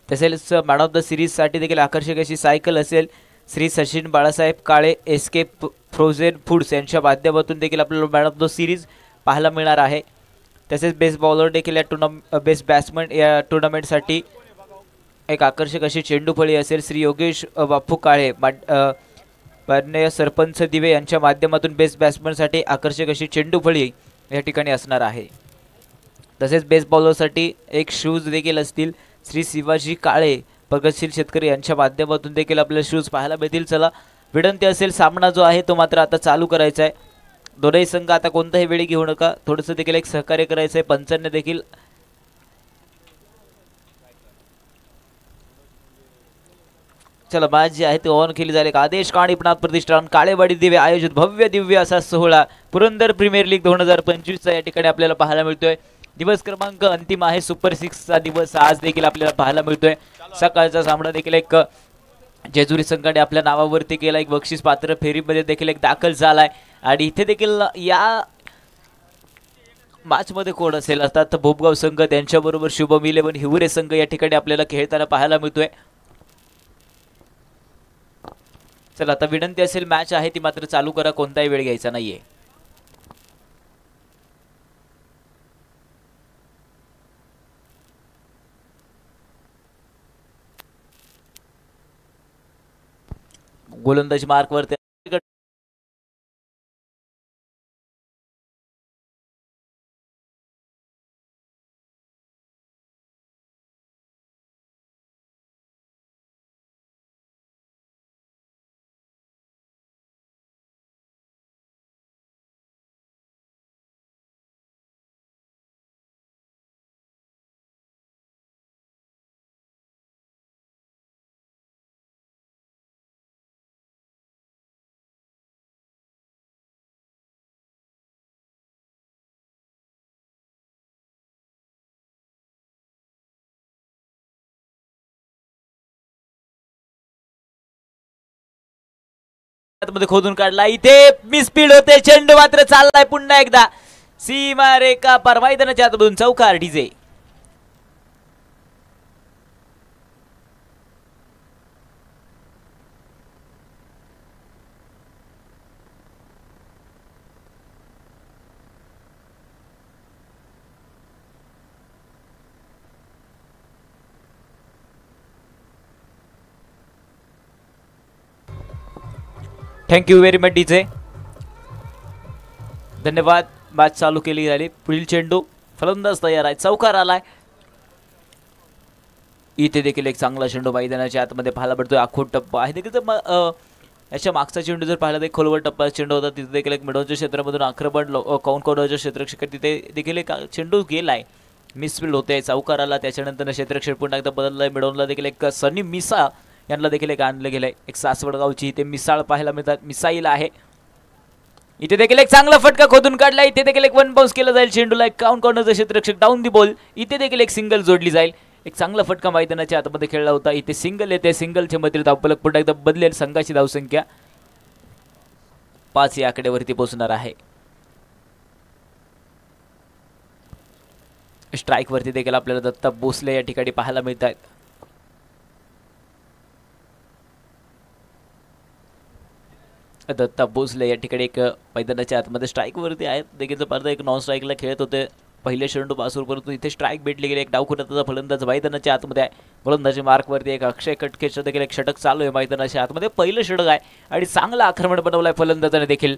तसेच man of the series साठी देखील आकर्षक अशी सायकल असेल श्री सचिन बाळासाहेब काळे एसके फ्रोझन फूड्स यांच्या माध्यमातून देखील आपल्याला मॅन ऑफ द सिरीज पाहायला मिळणार आहे। तसेच बेस्ट बॉलर देखील या बेस्ट बॅट्समन या टुर्नामेंटसाठी एक आकर्षक अशी चेंडूफळी असेल श्री योगेश बापू काळे माननीय सरपंच दिवे यांच्या माध्यमातून बेस्ट बॅट्समनसाठी आकर्षक अशी चेंडूफळी या ठिकाणी असणार आहे। तसेच बेस्ट बॉलरसाठी एक शूज देखील असतील श्री शिवाजी काळे प्रगतशील शेतकरी यांच्या माध्यमातून देखील आपल्याला शूज पाहायला मिळतील। चला विनंती असेल सामना जो आहे तो मात्र आता चालू करायचा आहे। दोन्ही संघ आता कोणताही वेळी घेऊ नका, थोडंसं देखील एक सहकार्य करायचं आहे। पंचांनी देखील चला मॅच जी आहे ती ऑन केली जाईल। आदेश काणिपनाथ प्रतिष्ठान काळेवाडी दिवे आयोजित भव्य दिव्य असा सोहळा पुरंदर प्रीमियर लीग 2025 या ठिकाणी आपल्याला पाहायला मिळतोय। दिवस क्रमांक अंतिम आहे, सुपर 6 चा दिवस आज देखील आपल्याला पाहायला मिळतोय। सकाळचा सामना देखील एक जेजुरी संघाने आपल्या नावावरती केला, एक बक्षीस पात्र फेरीमध्ये देखील एक दाखल झालाय आणि इथे देखील या मॅच मध्ये कोण असेल अर्थात भोपगाव संघ त्यांच्याबरोबर शुभम 11 हिवरे संघ या ठिकाणी आपल्याला खेळताना पाहायला मिळतोय। चला आता विनंती असेल मॅच आहे ती मात्र चालू करा, कोणताही वेळ घ्यायचा नाहीये। गोलंदाजी मार्क वरती मध्ये खोदून काढला, इथे मिसफील्ड होते, चेंडू मात्र चाललाय पुन्हा एकदा सीमा रेखा पार मैदानाच्या आतमधून चौकार DJ. Thank you very much DJ, धन्यवाद। मॅच चालू केली झाली, पुढील चेंडू फलंदाज तयार आहे, चौकार आलाय। इथे देखील एक चांगला चेंडू मैदानाच्या आतमध्ये पाहायला पडतोय, आखूड टप्पा आहे देखील। याच्या मागचा चेंडू जर पाहिला तर खोलवर टप्पा चेंडू होता, तिथे देखील एक मिडोनच्या क्षेत्रामधून आक्रमण कौनकौनच्या क्षेत्ररक्षक तिथे देखील एक चेंडू गेलाय, मिसफील्ड होते, चौकार आला। त्याच्यानंतर क्षेत्ररक्षक पुन्हा एकदा बदललाय, मिडोनला देखील एक सनी मिसा यांना देखील एक आणलं गेलंय, एक सासवडगावची इथे मिसाळ पाहायला मिळतात, मिसाईल आहे। इथे देखील एक चांगला फटका खोदून काढला, इथे देखील एक वन बाउन्स केला जाईल चेंडूला, एक काउंट कॉर्नरचा क्षेत्ररक्षक डाऊन दी बॉल, इथे देखील एक सिंगल जोडली जाईल। एक चांगला फटका मैदानाच्या आतमध्ये खेळला होता, इथे सिंगल येते, सिंगलच्या मध्ये धावफलक पुन्हा एकदा बदलेल, संघाची धावसंख्या 5 या आकड्यावरती पोहोचणार आहे। स्ट्राइक वरती देखील आपल्याला दत्ता भोसले या ठिकाणी पाहायला मिळतात। दत्ता भोसले या ठिकाणी एक मैदानाच्या आतमध्ये स्ट्राइक वरती आहेत, देखील परत एक नॉन स्ट्राइकला खेळत होते पहिले चेंडू पासून, परंतु इथे स्ट्राइक भेटली गेली, एक डावखुराचा फलंदाज मैदानाच्या आतमध्ये आहे। फलंदाजी मार्क वरती एक अक्षय कटकेचं देखील एक षटक चालू आहे मैदानाच्या आतमध्ये, पहिलं षटक आहे आणि चांगलं आक्रमण बनवलंय फलंदाजाने देखील।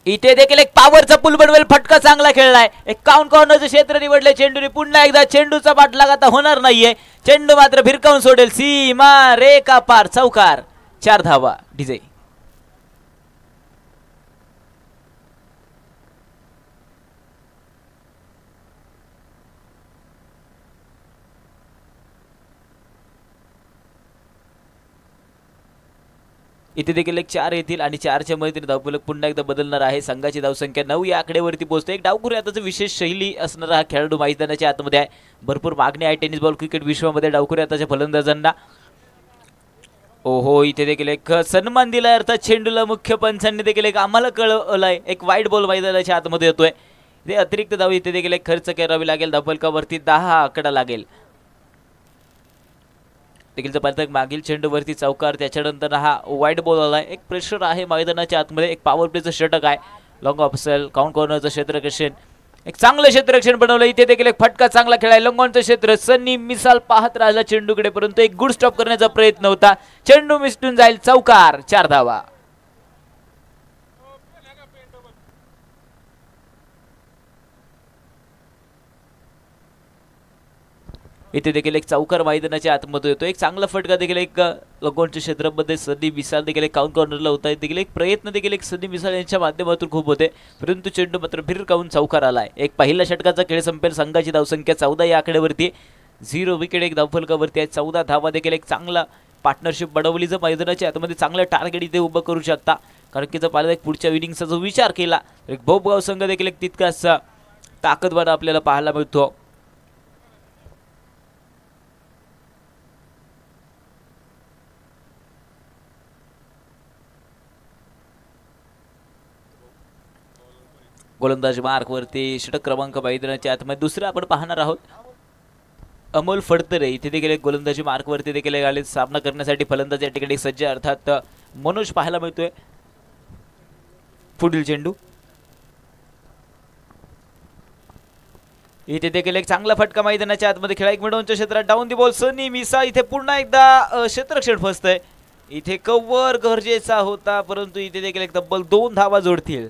इथे देखील एक पॉवरचा पूल बनवेल, फटका चांगला खेळलाय, एक काउंट कॉर्नरचे क्षेत्र निवडले चेंडूने, पुन्हा एकदा चेंडूचा पाठलाग आता होणार नाहीये, चेंडू मात्र भिरकावून सोडेल, सीमा रेखा पार, चौकार, 4 धावा डीजे। इथे देखील एक 4 येतील आणि 4च्या मध्ये धावफलक पुन्हा एकदा बदलणार आहे, संघाची धावसंख्या 9 या आकड्यावरती पोहोचते। एक डावखुरी आताचं विशेष शैली असणारा हा खेळाडू मैदानाच्या आतमध्ये आहे, भरपूर मागणी आहे टेनिस बॉल क्रिकेट विश्वामध्ये डावखुरी आताच्या फलंदाजांना। ओहो, इथे देखील एक सन्मान दिलाय अर्थात चेंडूला, मुख्य पंचांनी देखील एक आम्हाला कळवलंय, एक वाईट बॉल मैदानाच्या आतमध्ये येतोय, ते अतिरिक्त धाव इथे देखील एक खर्च करावी लागेल, धावफलकावरती 10 आकडा लागेल। देखील पाहिलं मागील चेंडूवरती चौकार, त्याच्यानंतर हा वाईट बॉल आलाय. एक प्रेशर आहे मैदानाच्या आतमध्ये, एक पॉवर प्लेचं षटक आहे. लॉंग ऑफ असेल, काउंट कॉर्नरचं क्षेत्ररक्षण, एक चांगलं क्षेत्ररक्षण बनवलं. इथे देखील एक फटका चांगला खेळाय. लंगॉनचं क्षेत्र, सन्नी मिसाल पाहत राहिला चेंडूकडे, परंतु एक गुड स्टॉप करण्याचा प्रयत्न होता. चेंडू मिसटून जाईल. चौकार, 4 धावा. इथे देखील एक चौकार मैदानाच्या आतमध्ये येतो. एक चांगला फटका देखील एक लगोनच्या क्षेत्रामध्ये सनी मिसाल देखील एक काउंट कॉर्नरला होता. देखील एक प्रयत्न देखील एक सनी मिसाल यांच्या माध्यमातून खूप होते, परंतु चेंडू मात्र भिरकावून चौकार आलाय. एक पहिल्या षटकाचा खेळ संपेल. संघाची धावसंख्या 14 या आकड्यावरती, 0 विकेट, एक धावफलकावरती आहे. 14 धावा. देखील एक चांगला पार्टनरशिप बनवली. जर मैदानाच्या आतमध्ये चांगलं टार्गेट इथे उभं करू शकता, कारण की जर पाहिलं एक पुढच्या इनिंगचा जो विचार केला, एक भोपगाव संघ देखील एक तितकाच ताकदवान आपल्याला पाहायला मिळतो. गोलंदाज मार्कवरती षटक क्रमांक मैदानाच्या आतमध्ये. दुसरं आपण पाहणार आहोत अमोल फडतरे. इथे देखील एक गोलंदाजी मार्कवरती देखील आले. सामना करण्यासाठी फलंदाज या ठिकाणी सज्ज, अर्थात मनोज पाहायला मिळतोय. पुढील चेंडू, इथे देखील एक चांगला फटका मैदानाच्या आतमध्ये खेळा. एक मिडोनच्या क्षेत्रात डाऊन दी बॉल. सनी मिसा इथे पुन्हा एकदा क्षेत्ररक्षण फसतंय. इथे कव्हर गरजेचा होता, परंतु इथे देखील एक तब्बल 2 धावा जोडतील.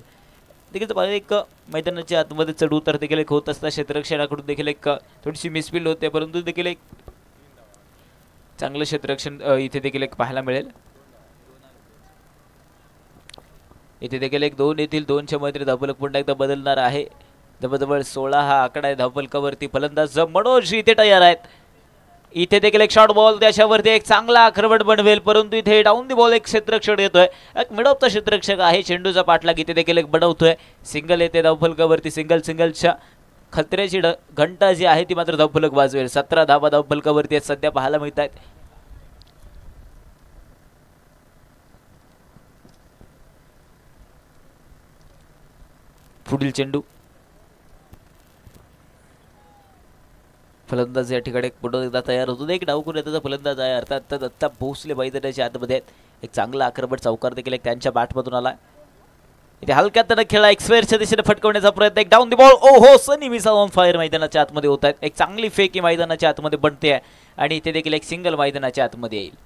देखील एक मैदानाच्या आतमध्ये चढ उतर देखील एक होत असता. क्षेत्ररक्षणाकडून देखील एक थोडीशी मिसफील्ड होते, परंतु देखील एक चांगलं क्षेत्ररक्षण इथे देखील एक पाहायला मिळेल. इथे देखील एक 2 येथील 2च्या मध्ये धावफलक पुन्हा एकदा बदलणार आहे. जवळजवळ 16 हा आकडा आहे धावफलकावरती. फलंदाज मनोज इथे तयार आहेत. इथे देखील एक शॉर्ट बॉल, त्याच्यावरती एक चांगला आक्रमण बनवेल, परंतु इथे डाऊन दी बॉल एक क्षेत्ररक्षण येतोय. एक मिडऑफचा क्षेत्ररक्षक आहे. चेंडूचा पाठलाग इथे देखील एक बनवतोय. सिंगल येते धावफलकावरती. सिंगलच्या खतऱ्याची घंटा जी आहे ती मात्र धावफलक वाजवेल. 17 धावा धावफलकावरती सध्या पाहायला मिळत आहेत. पुढील चेंडू, फलंदाज या ठिकाणी पुन्हा एकदा तयार होतो. एक डावखुरा त्याचा फलंदाज आहे, अर्थात दत्ता भोसले मैदानाच्या आतमध्ये आहेत. एक चांगला आक्रमक चौकार देखील एक त्यांच्या बॅटमधून आला. इथे हलक्यात खेळा, एक स्क्वेअरच्या दिशेने फटकवण्याचा प्रयत्न. एक डाऊन दी बॉल. ओ हो, सनी मिसा ऑन फायर मैदानाच्या आतमध्ये होत आहेत. एक चांगली फेक ही मैदानाच्या आतमध्ये बनते आहे, आणि इथे देखील एक सिंगल मैदानाच्या आतमध्ये येईल.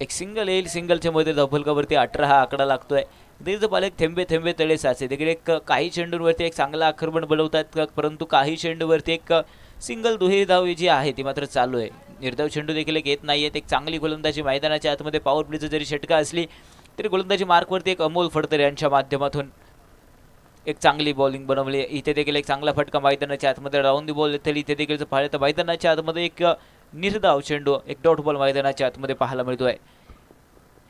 एक सिंगल येईल. सिंगलच्या मध्ये धावफलकावरती 18 हा आकडा लागतोय. देखील पालक थेंबे थेंबे तळे साचे. देखील एक काही चेंडूंवरती एक चांगला आक्रमण बनवतात, परंतु काही चेंडूवरती एक सिंगल दुहेरी धाव जी आहे ती मात्र चालू आहे. निर्धाव चेंडू देखील एक येत नाहीये. एक चांगली गोलंदाजी मैदानाच्या आतमध्ये पॉवर प्लेचं जरी षटका असली तरी गोलंदाजी मार्कवरती एक अमोल फडतरे यांच्या माध्यमातून एक चांगली बॉलिंग बनवली. इथे देखील एक चांगला फटका मैदानाच्या आतमध्ये राऊंड दी बॉल येते. इथे देखील पाहिलं तर मैदानाच्या आतमध्ये एक निर्धाव चेंडू, एक डॉट बॉल मैदानाच्या आतमध्ये पाहायला मिळतोय.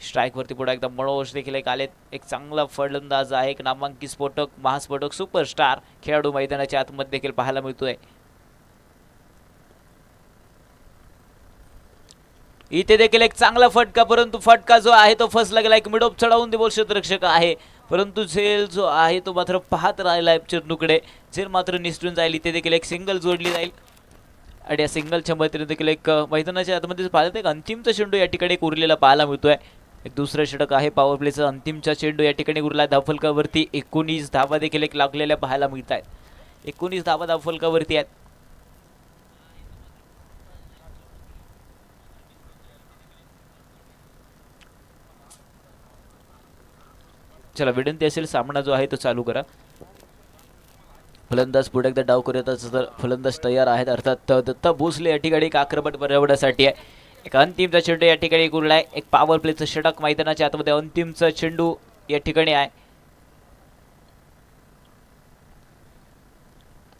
स्ट्राइक वरती पुढे एकदा मनोज देखील एक आले. एक चांगला फलंदाज आहे, एक नामांकित स्फोटक, महास्फोटक, सुपरस्टार खेळाडू मैदानाच्या आतमध्ये देखील पाहायला मिळतोय. इथे देखील एक चांगला फटका, परंतु फटका जो आहे तो फसला गेला. एक मिडऑफ चढावून दे बॉल क्षेत्ररक्षक आहे, परंतु झेल जो आहे तो मात्र पाहत राहिला चेंडूकडे. झेल मात्र निसटून जाईल. इथे देखील एक सिंगल जोडली जाईल, आणि या सिंगलच्या मध्ये देखील एक मैदानाच्या आतमध्ये पाहिलं एक अंतिमचा चेंडू या ठिकाणी उरलेला पाहायला मिळतोय. एक दुसरं षटक आहे पॉवर प्लेचा. अंतिमचा चेंडू या ठिकाणी उरला. धावफलकावरती 19 धावा देखील एक लागलेल्या पाहायला मिळत आहेत. 19 धावा धावफलकावरती आहेत. चला, विनंती असेल सामना जो आहे तो चालू करा. फलंदाज पुढे एकदा डाव करत तर फलंदाज तयार आहेत, अर्थात दत्ता भोसले या ठिकाणी एक आक्रमण बनवण्यासाठी आहे. एक अंतिमचा चेंडू या ठिकाणी उरला आहे. एक पॉवर प्लेचं षटक मैदानाच्या आतमध्ये अंतिमचा चेंडू या ठिकाणी आहे.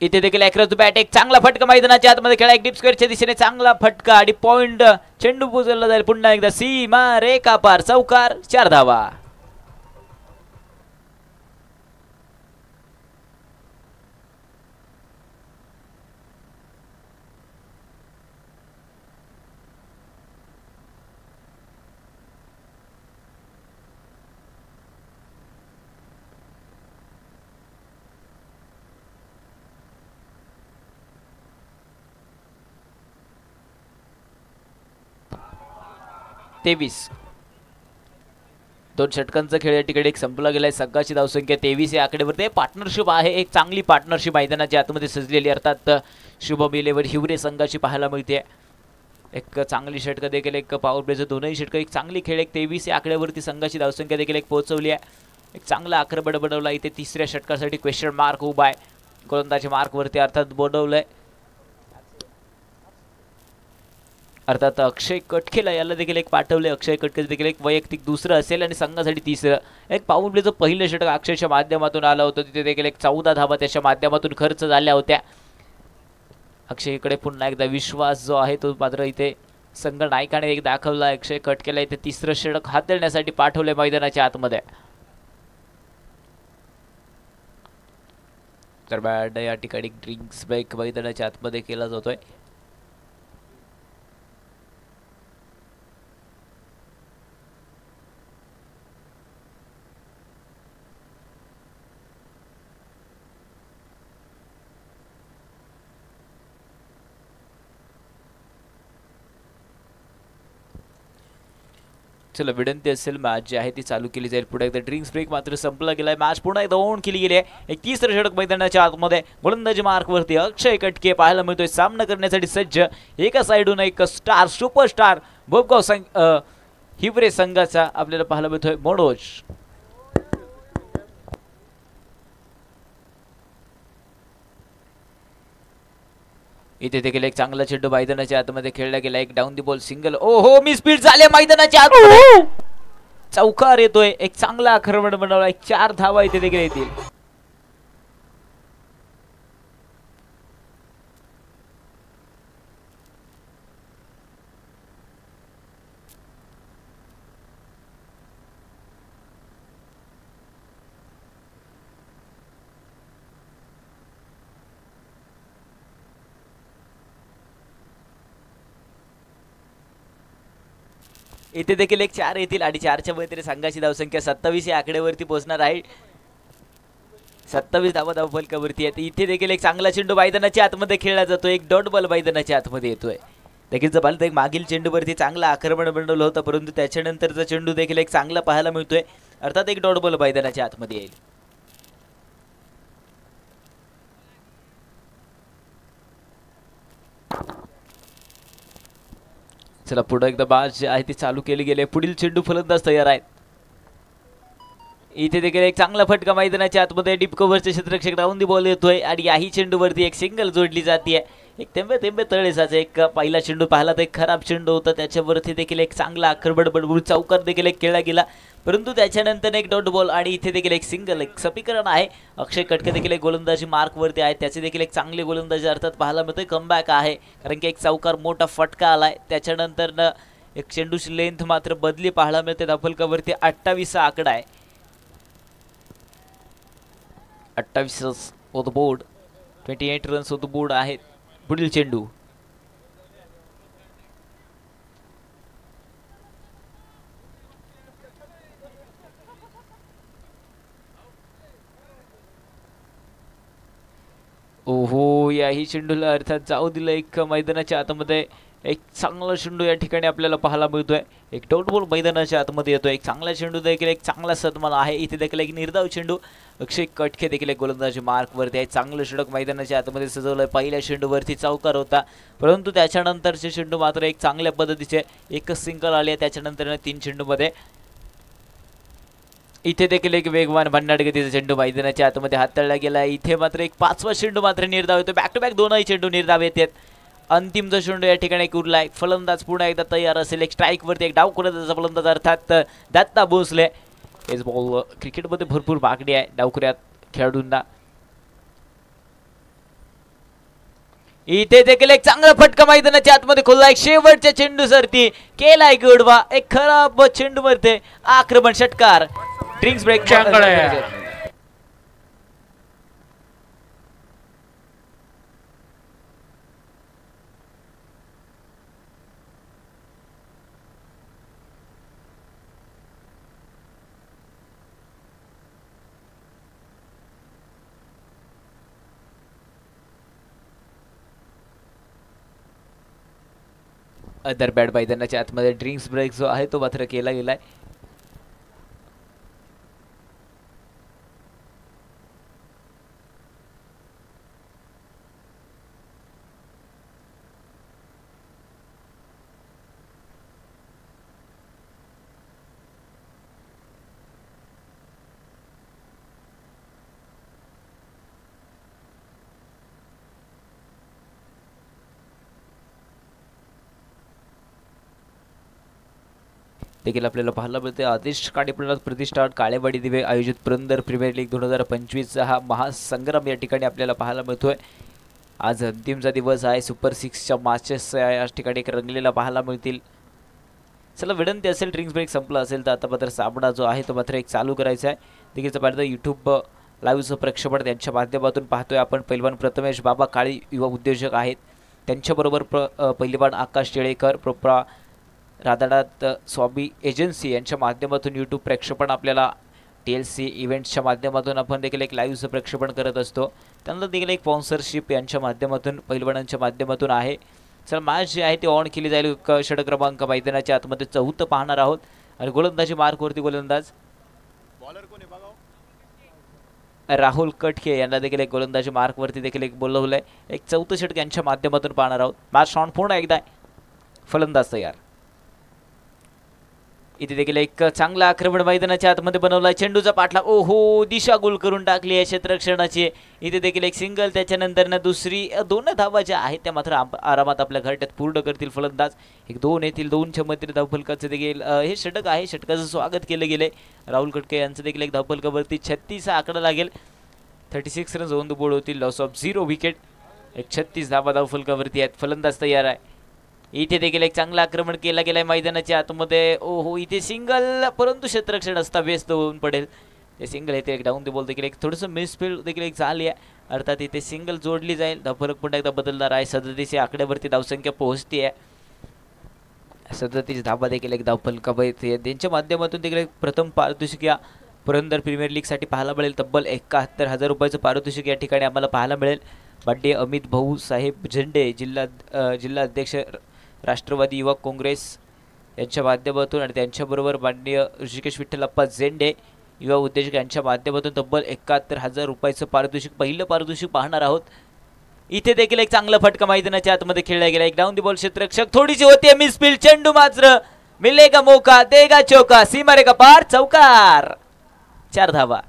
इथे देखील ॲक्रॉस बॅट, एक चांगला फटका मैदानाच्या आतमध्ये खेळा. एक डीप स्क्वेअरच्या दिशेने चांगला फटका आणि पॉइंट. चेंडू पोचवला जाईल पुन्हा एकदा सीमा रेखा पार. चौकार, 4 धावा. 23. 2 षटकांचा खेळ या ठिकाणी एक संपला गेलाय. संघाची धावसंख्या 23 या आकड्यावरती. पार्टनरशिप आहे, एक चांगली पार्टनरशिप मैदानाच्या आतमध्ये सजलेली, अर्थात शुभम इलेव्हन हिवरे संघाची पाहायला मिळते. एक चांगली षटकं देखील, एक पॉवर प्लेचं दोनही षटकं, एक चांगली खेळ, एक 23 या आकड्यावरती संघाची धावसंख्या देखील एक पोहोचवली आहे. एक चांगला आक्रमण बनवला. इथे तिसऱ्या षटकासाठी क्वेश्चन मार्क उभा आहे, गोलंदाजी मार्कवरती अर्थात बोलवलंय. अर्थात अक्षय कटकेला याला देखील एक पाठवले. अक्षय कटके देखील एक वैयक्तिक दुसरं असेल आणि संघासाठी तिसरं. एक पॉवर प्लेचं पहिलं षटक अक्षयच्या माध्यमातून आलं होतं, तिथे देखील एक 14 धावा त्याच्या माध्यमातून खर्च झाल्या होत्या. अक्षयकडे पुन्हा एकदा विश्वास जो आहे तो मात्र इथे संघ नायकाने एक दाखवला. अक्षय कटकेला इथे तिसरं षटक हाताळण्यासाठी पाठवले मैदानाच्या आतमध्ये. तर या ठिकाणी ड्रिंक्स ब्रेक मैदानाच्या आतमध्ये केला जातोय. चला विनंती असेल मॅच जी आहे ती चालू केली जाईल. पुढे एकदा ड्रिंक्स ब्रेक मात्र संपला गेलाय. मॅच पुन्हा एकदा ऑन केली गेली आहे. एक तिसरं षटक मैदानाच्या आतमध्ये गोलंदाजी मार्कवरती अक्षय कटके पाहायला मिळतोय सामना करण्यासाठी सज्ज. एका साईडून एक स्टार सुपरस्टार बोबगाव हिवरे संघाचा आपल्याला पाहायला मिळतोय मनोज. इथे देखील एक चांगला चेंडू मैदानाच्या आतमध्ये खेळला गेला. एक डाऊन दी बॉल सिंगल. ओहो मी स्पीड झाले मैदानाच्या आतमध्ये. चौकार येतोय. एक चांगला आक्रमण बनवला. एक 4 धावा इथे देखील येतील. इथे देखील एक 4 येतील आणि 4च्या मध्ये संघाची धावसंख्या 27 या आकड्यावरती पोहोचणार आहे. 27 धावा धावफलकावरती आहे. इथे देखील एक चांगला चेंडू मैदानाच्या आतमध्ये खेळला जातो. एक डॉट बॉल मैदानाच्या आतमध्ये येतोय. देखील जबाल एक मागील चेंडूवरती चांगला आक्रमण बनवलं होतं, परंतु त्याच्यानंतरचा चेंडू देखील एक चांगला पाहायला मिळतोय. अर्थात एक डॉट बॉल मैदानाच्या आतमध्ये येईल. चला पुढे एकदा बाज जी आहे ती चालू केली गेली. पुढील चेंडू फलंदाज तयार आहेत. इथे देखील एक चांगला फटका मैदानाच्या आतमध्ये डीप कव्हरचे क्षेत्ररक्षक राऊंड दी बॉल येतोय आणि याही चेंडूवरती एक सिंगल जोडली जाते. एक तेंबे तळेसाचा एक पहिला चेंडू पाहिला तर एक खराब चेंडू होता, त्याच्यावरती देखील एक चांगला आक्रमण बनवून चौकार देखील एक खेळला गेला, परंतु त्याच्यानंतर एक डॉट बॉल आणि इथे देखील एक सिंगल एक समीकरण आहे. अक्षय कटके देखील एक गोलंदाजी मार्कवरती आहे, त्याचे देखील एक चांगले गोलंदाजी अर्थात पाहायला मिळतोय. कमबॅक आहे कारण की एक चौकार मोठा फटका आलाय. त्याच्यानंतर एक चेंडूची लेंथ मात्र बदली पाहायला मिळते. धावफलकावरती 28 आकडा आहे. 28 on the board, 28 runs on the board आहेत. पुढील चेंडू ओहो याही चेंडूला अर्थात जाऊ दिलं. एक मैदानाच्या आतमध्ये एक चांगला चेंडू या ठिकाणी आपल्याला पाहायला मिळतोय. एक डॉट बॉल मैदानाच्या आतमध्ये येतोय. एक चांगला चेंडू देखील एक चांगला सन्मान आहे. इथे देखील एक निर्धाव चेंडू. अक्षय कटके देखील एक गोलंदाजी मार्कवरती आहे. चांगलं षटक मैदानाच्या आतमध्ये सजवलंय. पहिल्या चेंडूवरती चौकार होता, परंतु त्याच्यानंतरचे चेंडू मात्र एक चांगल्या पद्धतीचे एकच सिंगल आले. त्याच्यानंतर 3 चेंडूमध्ये इथे देखील एक वेगवान भन्नाट गतीचा चेंडू मैदानाच्या आतमध्ये हाताळला गेला. इथे मात्र एक 5वा चेंडू मात्र निर्धाव येतो. बॅक टू बॅक दोनही चेंडू निर्धाव येतात. अंतिमचा चेंडू या ठिकाणी उरलाय. फलंदाज पुन्हा एकदा तयार असेल. एक स्ट्राईक वरती एक डाव करण्याचा फलंदाज अर्थात दत्ता भोसले. हेच बॉल क्रिकेटमध्ये भरपूर मागणी आहे डावकऱ्यात खेळाडूंना. इथे देखील एक चांगला फटका मैदानाच्या आतमध्ये खोलला. एक शेवटच्या चेंडू सरती केलाय गोडवा. एक खराब चेंडू वरती आक्रमण षटकार. ड्रिंक्स ब्रेक दरम्यान मैदानाच्या आतमध्ये ड्रिंक्स ब्रेक जो आहे तो मात्र केला गेलाय. देखील आपल्याला पाहायला मिळते आदेश काणेपणात प्रतिष्ठान काळेवाडी दिवे आयोजित पुरंदर प्रीमियर लीग 2025चा हा महासंग्राम या ठिकाणी आपल्याला पाहायला मिळतोय. आज अंतिमचा दिवस आहे. सुपर 6च्या मॅचेस या ठिकाणी एक रंगलेला पाहायला मिळतील. चला विनंती असेल ड्रिंक्स ब्रेक संपला असेल तर आता मात्र सामना जो आहे तो मात्र एक चालू करायचा आहे. देखील पाहिलं यूट्यूब लाईव्हचं प्रक्षेपण त्यांच्या माध्यमातून पाहतोय आपण. पहिलवान प्रथमेश बाबा काळी युवा उद्योजक आहेत, त्यांच्याबरोबर पहिलवान आकाश टिळेकर प्रोप्रा राधानाथ स्वामी एजन्सी यांच्या माध्यमातून यूट्यूब प्रक्षेपण आपल्याला TLC इव्हेंट्सच्या माध्यमातून आपण देखील एक लाईव्हचं प्रक्षेपण करत असतो. त्यांना देखील एक स्पॉन्सरशिप यांच्या माध्यमातून पहिलवानांच्या माध्यमातून आहे. चला मॅच जी आहे ती ऑन केली जाईल. षटक क्रमांक मैदानाच्या आतमध्ये 4थं पाहणार आहोत आणि गोलंदाजी मार्कवरती गोलंदाज राहुल कटके यांना देखील एक गोलंदाजी मार्कवरती देखील एक बोलवलंय. एक 4थं षटक यांच्या माध्यमातून पाहणार आहोत. मॅच ऑन पूर्ण एकदा फलंदाज तयार. इथे देखील एक चांगला आक्रमण मैदानाच्या आतमध्ये बनवला. चेंडूचा पाठला ओहो दिशा गोल करून टाकली आहे क्षेत्ररक्षणाची. इथे देखील एक सिंगल, त्याच्यानंतर दुसरी 2 धावा ज्या आहेत त्या मात्र आरामात आपल्या घरट्यात पूर्ण करतील फलंदाज. एक 2 येतील. 2च्या मतीने धावफलकाचं देखील हे षटक आहे. षटकाचं स्वागत केलं गेले. राहुल कटके यांचं देखील एक धावफलकावरती 36 हा आकडा लागेल. 36 रन्स ऑन द बोर्ड होतील. Loss of 0 wicket. एक 36 धावा धावफलकावरती आहेत. फलंदाज तयार आहे. इथे देखील एक चांगला आक्रमण केला गेलाय मैदानाच्या आतमध्ये. ओहो इथे सिंगल, परंतु क्षेत्ररक्षण असता व्यस्त होऊन पडेल. ते सिंगल येते. एक डाऊन द बॉल देखील एक थोडंसं मिसफील्ड देखील एक झाली आहे. अर्थात इथे सिंगल जोडली जाईल. धावफलक पुन्हा एकदा बदलणार आहे. 37 आकड्यावरती धावसंख्या पोहोचते आहे. 37 धावा देखील एक धावफलकावरती त्यांच्या माध्यमातून देखील प्रथम पारितोषिक या पुरंदर प्रीमियर लीगसाठी पाहायला मिळेल. तब्बल 71,000 रुपयाचं पारितोषिक या ठिकाणी आम्हाला पाहायला मिळेल. माननीय अमित भाऊ साहेब झेंडे जिल्हा अध्यक्ष राष्ट्रवादी युवक काँग्रेस यांच्या माध्यमातून आणि त्यांच्याबरोबर माननीय ऋषिकेश विठ्ठलप्पा झेंडे युवा उद्योजक यांच्या माध्यमातून तब्बल 71,000 रुपयाचं पारितोषिक, पहिलं पारितोषिक पाहणार आहोत. इथे देखील एक चांगला फटका मैदानाच्या आतमध्ये खेळला गेला. एक डाऊन दी बॉल क्षेत्ररक्षक थोडीशी होती मिसफील्ड. चेंडू मात्र मिलेगा मौका देगा चौका, सीमा रेखा पार, चौकार. 4 धावा.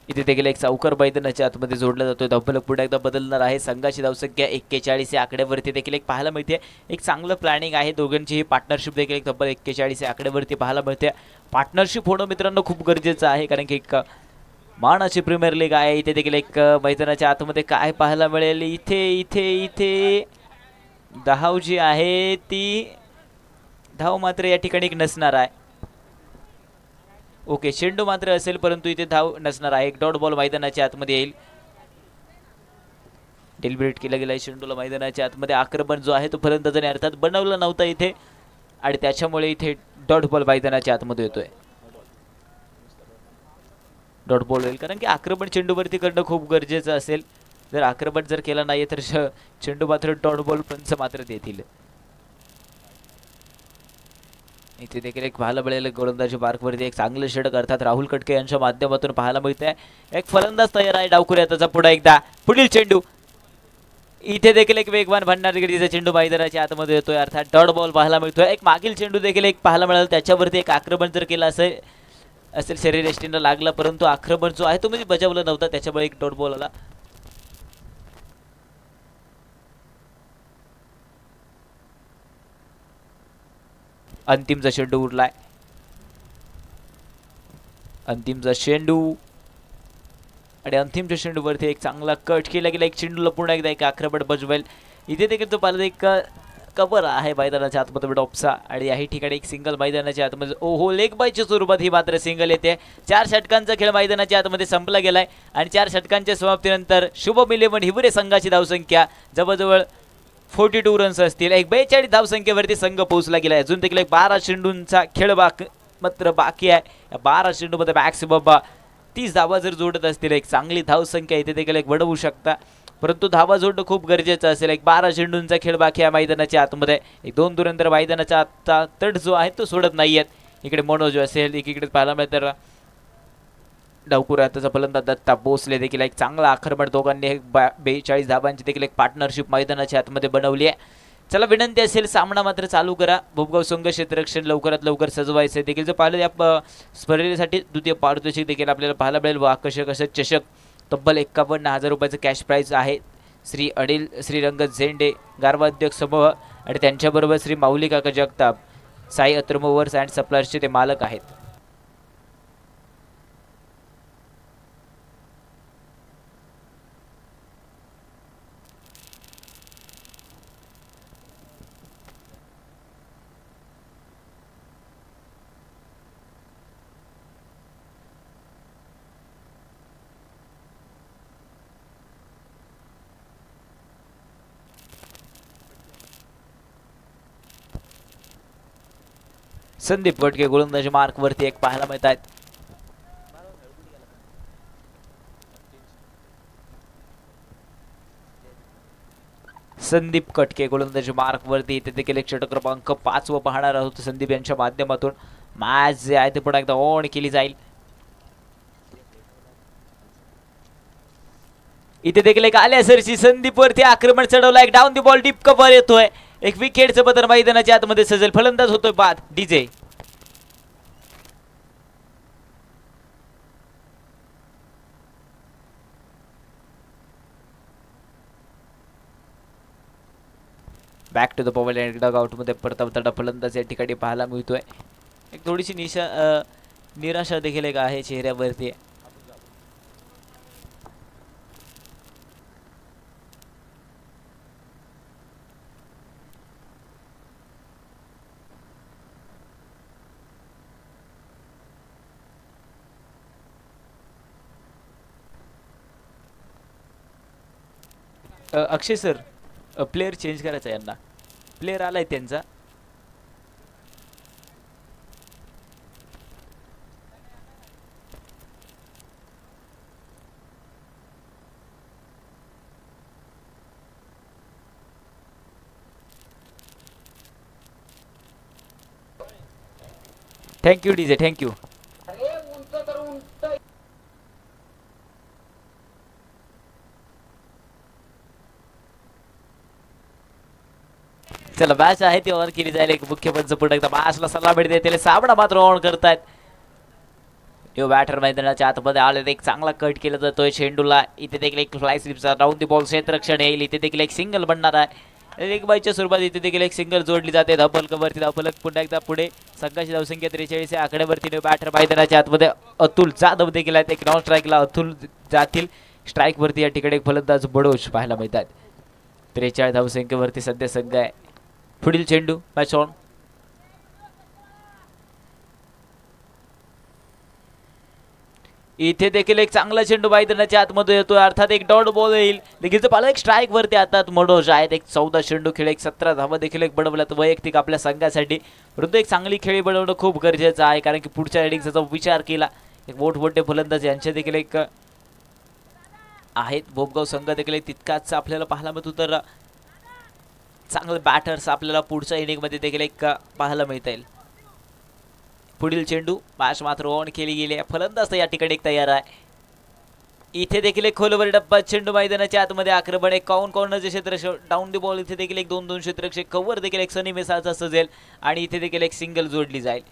इथे देखील एक चौकार मैदानाच्या आतमध्ये जोडला जातोय. धावफलक पुढे एकदा बदलणार आहे. संघाची धावसंख्या 41 या आकड्यावरती देखील एक पाहायला मिळते. एक चांगलं प्लॅनिंग आहे. दोघांची ही पार्टनरशिप देखील एक तब्बल 41 या आकड्यावरती पाहायला मिळते. पार्टनरशिप होणं मित्रांनो खूप गरजेचं आहे, कारण की एक मानाची प्रीमियर लीग आहे. इथे देखील एक मैदानाच्या आतमध्ये काय पाहायला मिळेल. इथे इथे इथे धाव जी आहे ती धाव मात्र या ठिकाणी एक नसणार आहे. ओके, चेंडू मात्र असेल परंतु इथे धाव नसणार आहे. एक डॉट बॉल मैदानाच्या आतमध्ये येईल. डेलिब्रेट केला गेला चेंडूला मैदानाच्या आतमध्ये. आक्रमण जो आहे तो फलंदाजाने अर्थात बनवला नव्हता इथे आणि त्याच्यामुळे इथे डॉट बॉल मैदानाच्या आतमध्ये येतोय. डॉट बॉल होईल कारण की आक्रमण चेंडूवरती करणं खूप गरजेचं असेल. जर आक्रमण जर केलं नाही तर चेंडू मात्र डॉट बॉल पंच मात्र देतील. इथे देखील एक पाहायला मिळेल गोलंदाजी मार्कवरती एक चांगलं षटक अर्थात राहुल कटके यांच्या माध्यमातून पाहायला मिळतंय. एक फलंदाज तयार आहे डावखुऱ्या. त्याचा पुढे एकदा पुढील चेंडू. इथे देखील एक वेगवान भंडारगिरीचा चेंडू मैदानाच्या आतमध्ये येतोय अर्थात डॉट बॉल पाहायला मिळतोय. एक मागील चेंडू देखील एक पाहायला मिळाला. त्याच्यावरती एक आक्रमण जर केलं असेल शरीर एष्टीनं लागला परंतु आक्रमण जो आहे तो म्हणजे बजावला नव्हता, त्याच्यामुळे एक डॉट बॉल आला. अंतिमचा चेंडू उरलाय. अंतिमचा चेंडू आणि अंतिमच्या चेंडूवरती एक चांगला कट केला गेला. एक चेंडूला पुन्हा एकदा एक आक्रमण बजवेल. इथे देखील तो पाहिलं एक कव्हर आहे मैदानाच्या आतमध्ये टॉपचा आणि याही ठिकाणी एक सिंगल मैदानाच्या आतमध्ये. ओहो, लेग बायच्या स्वरूपात ही मात्र सिंगल येते. 4 षटकांचा खेळ मैदानाच्या आतमध्ये संपला गेलाय आणि 4 षटकांच्या समाप्तीनंतर शुभम इलेव्हन हिवरे संघाची धावसंख्या जवळजवळ 42 रन्स असतील. एक 42 धावसंख्येवरती संघ पोहोचला गेला. अजून देखील एक 12 चेंडूंचा खेळ मात्र बाकी आहे. या 12 चेंडूमध्ये मॅक्सिमम 30 धावा जर जोडत असतील एक चांगली धावसंख्या इथे देखील एक बनवू शकता. परंतु धावा जोडणं खूप गरजेचं असेल. एक 12 चेंडूंचा खेळ बाकी आहे मैदानाच्या आतमध्ये. एक 2 धुरंधर मैदानाच्या आतचा तट जो आहे तो सोडत नाहीयेत. इकडे मनोज असेल, एकीकडे पाहायला मिळतं तर डावकुराचा फलंदाज दत्ता भोसले देखील एक चांगला आक्रमण दोघांनी 42 धावांची देखील एक पार्टनरशिप मैदानाच्या आतमध्ये बनवली आहे. चला विनंती असेल सामना मात्र चालू करा. भोपगाव संघ क्षेत्ररक्षण लवकरात लवकर सजवायचं देखील जर पाहिलं या स्पर्धेसाठी द्वितीय पारितोषिक देखील आपल्याला पाहायला मिळेल व आकर्षक असं चषक तब्बल 51,000 रुपयाचं कॅश प्राईज आहे. श्री अडिल श्रीरंग झेंडे गारवाद्योग समूह आणि त्यांच्याबरोबर श्री माऊली काका जगताप साई अत्रमोवर्स अँड सप्लायर्सचे ते मालक आहेत. संदीप गटके गोलंदाजी मार्क वरती एक पाहायला मिळत आहेत. संदीप कटके गोलंदाजी मार्क वरती इथे देखील एक षटक क्रमांक 5 व पाहणार आहोत संदीप यांच्या माध्यमातून. मॅच जे आहे ते पुन्हा एकदा ऑन केली जाईल. इथे देखील एक आल्या सरशी संदीप वरती आक्रमण चढवला. एक down the ball deep cover येतोय. एक विकेटचं पतन मैदानाच्या आतमध्ये सजेल. फलंदाज होतोय बाद DJ. Back to the power and dugout मध्ये परतवताना फलंदाज या ठिकाणी पाहायला मिळतोय. एक थोडीशी निराशा देखील एक आहे चेहऱ्यावरती. अक्षय सर प्लेयर चेंज करायचा यांना. प्लेयर आलाय त्यांचा. Thank you DJ thank you. चला मॅच आहे ती ऑन केली जाईल. एक मुख्य पंच पुढे एकदा मॅचला सल्ला भेट देते. सामना मात्र ऑन करतायत. न्यू बॅटर मैदानाच्या आतमध्ये आले. एक चांगला कट केला जातोय चेंडूला. इथे देखील एक फ्लाय स्लिपचा डाऊन दी बॉल क्षेत्ररक्षण येईल. इथे देखील एक सिंगल बनणार आहे. एक बाईच्या स्वरूपात इथे देखील एक सिंगल जोडली जाते. धपलकवरती धपलक पुन्हा एकदा पुढे. संघाची धावसंख्या 43 आकड्यावरती. न्यू बॅटर मैदानाच्या आतमध्ये अतुल जाधव देखील आहेत. एक नॉन स्ट्राईकला अतुल जातील. स्ट्राईक वरती या ठिकाणी एक फलंदाज बडोश पाहायला मिळतात. 43 धावसंख्येवरती सध्या संघ आहे. पुढील चेंडू मॅच ऑन. इथे देखील एक चांगला चेंडू मैदानाच्या आतमध्ये येतोय. अर्थात एक डॉट बॉल येईल. देखील पाहिलं एक स्ट्राईक वरती आता मनोज आहेत. एक 14 चेंडू खेळ एक 17 धावा देखील एक बनवल्यात वैयक्तिक आपल्या संघासाठी. परंतु एक चांगली खेळी बनवणं खूप गरजेचं आहे कारण की पुढच्या इनिंगचा विचार केला एक मोठमोठे फलंदाज यांचे देखील एक आहेत. भोपगाव संघ देखील तितकाच आपल्याला पाहायला मिळतो. तर चांगले बॅटर्स आपल्याला पुढच्या इनिंगमध्ये देखील एक पाहायला मिळता येईल. पुढील चेंडू मॅच मात्र ऑन केली गेली. फलंदाज या ठिकाणी एक तयार आहे. इथे देखील एक खोलवर डब्बा चेंडू मैदानाच्या आतमध्ये आक्रमण. एक कॉर्नरचे क्षेत्र डाऊन दी बॉल. इथे देखील एक 2-2 क्षेत्ररक्षक कव्हर देखील एक सनी मिसाचा सजेल आणि इथे देखील एक सिंगल जोडली जाईल.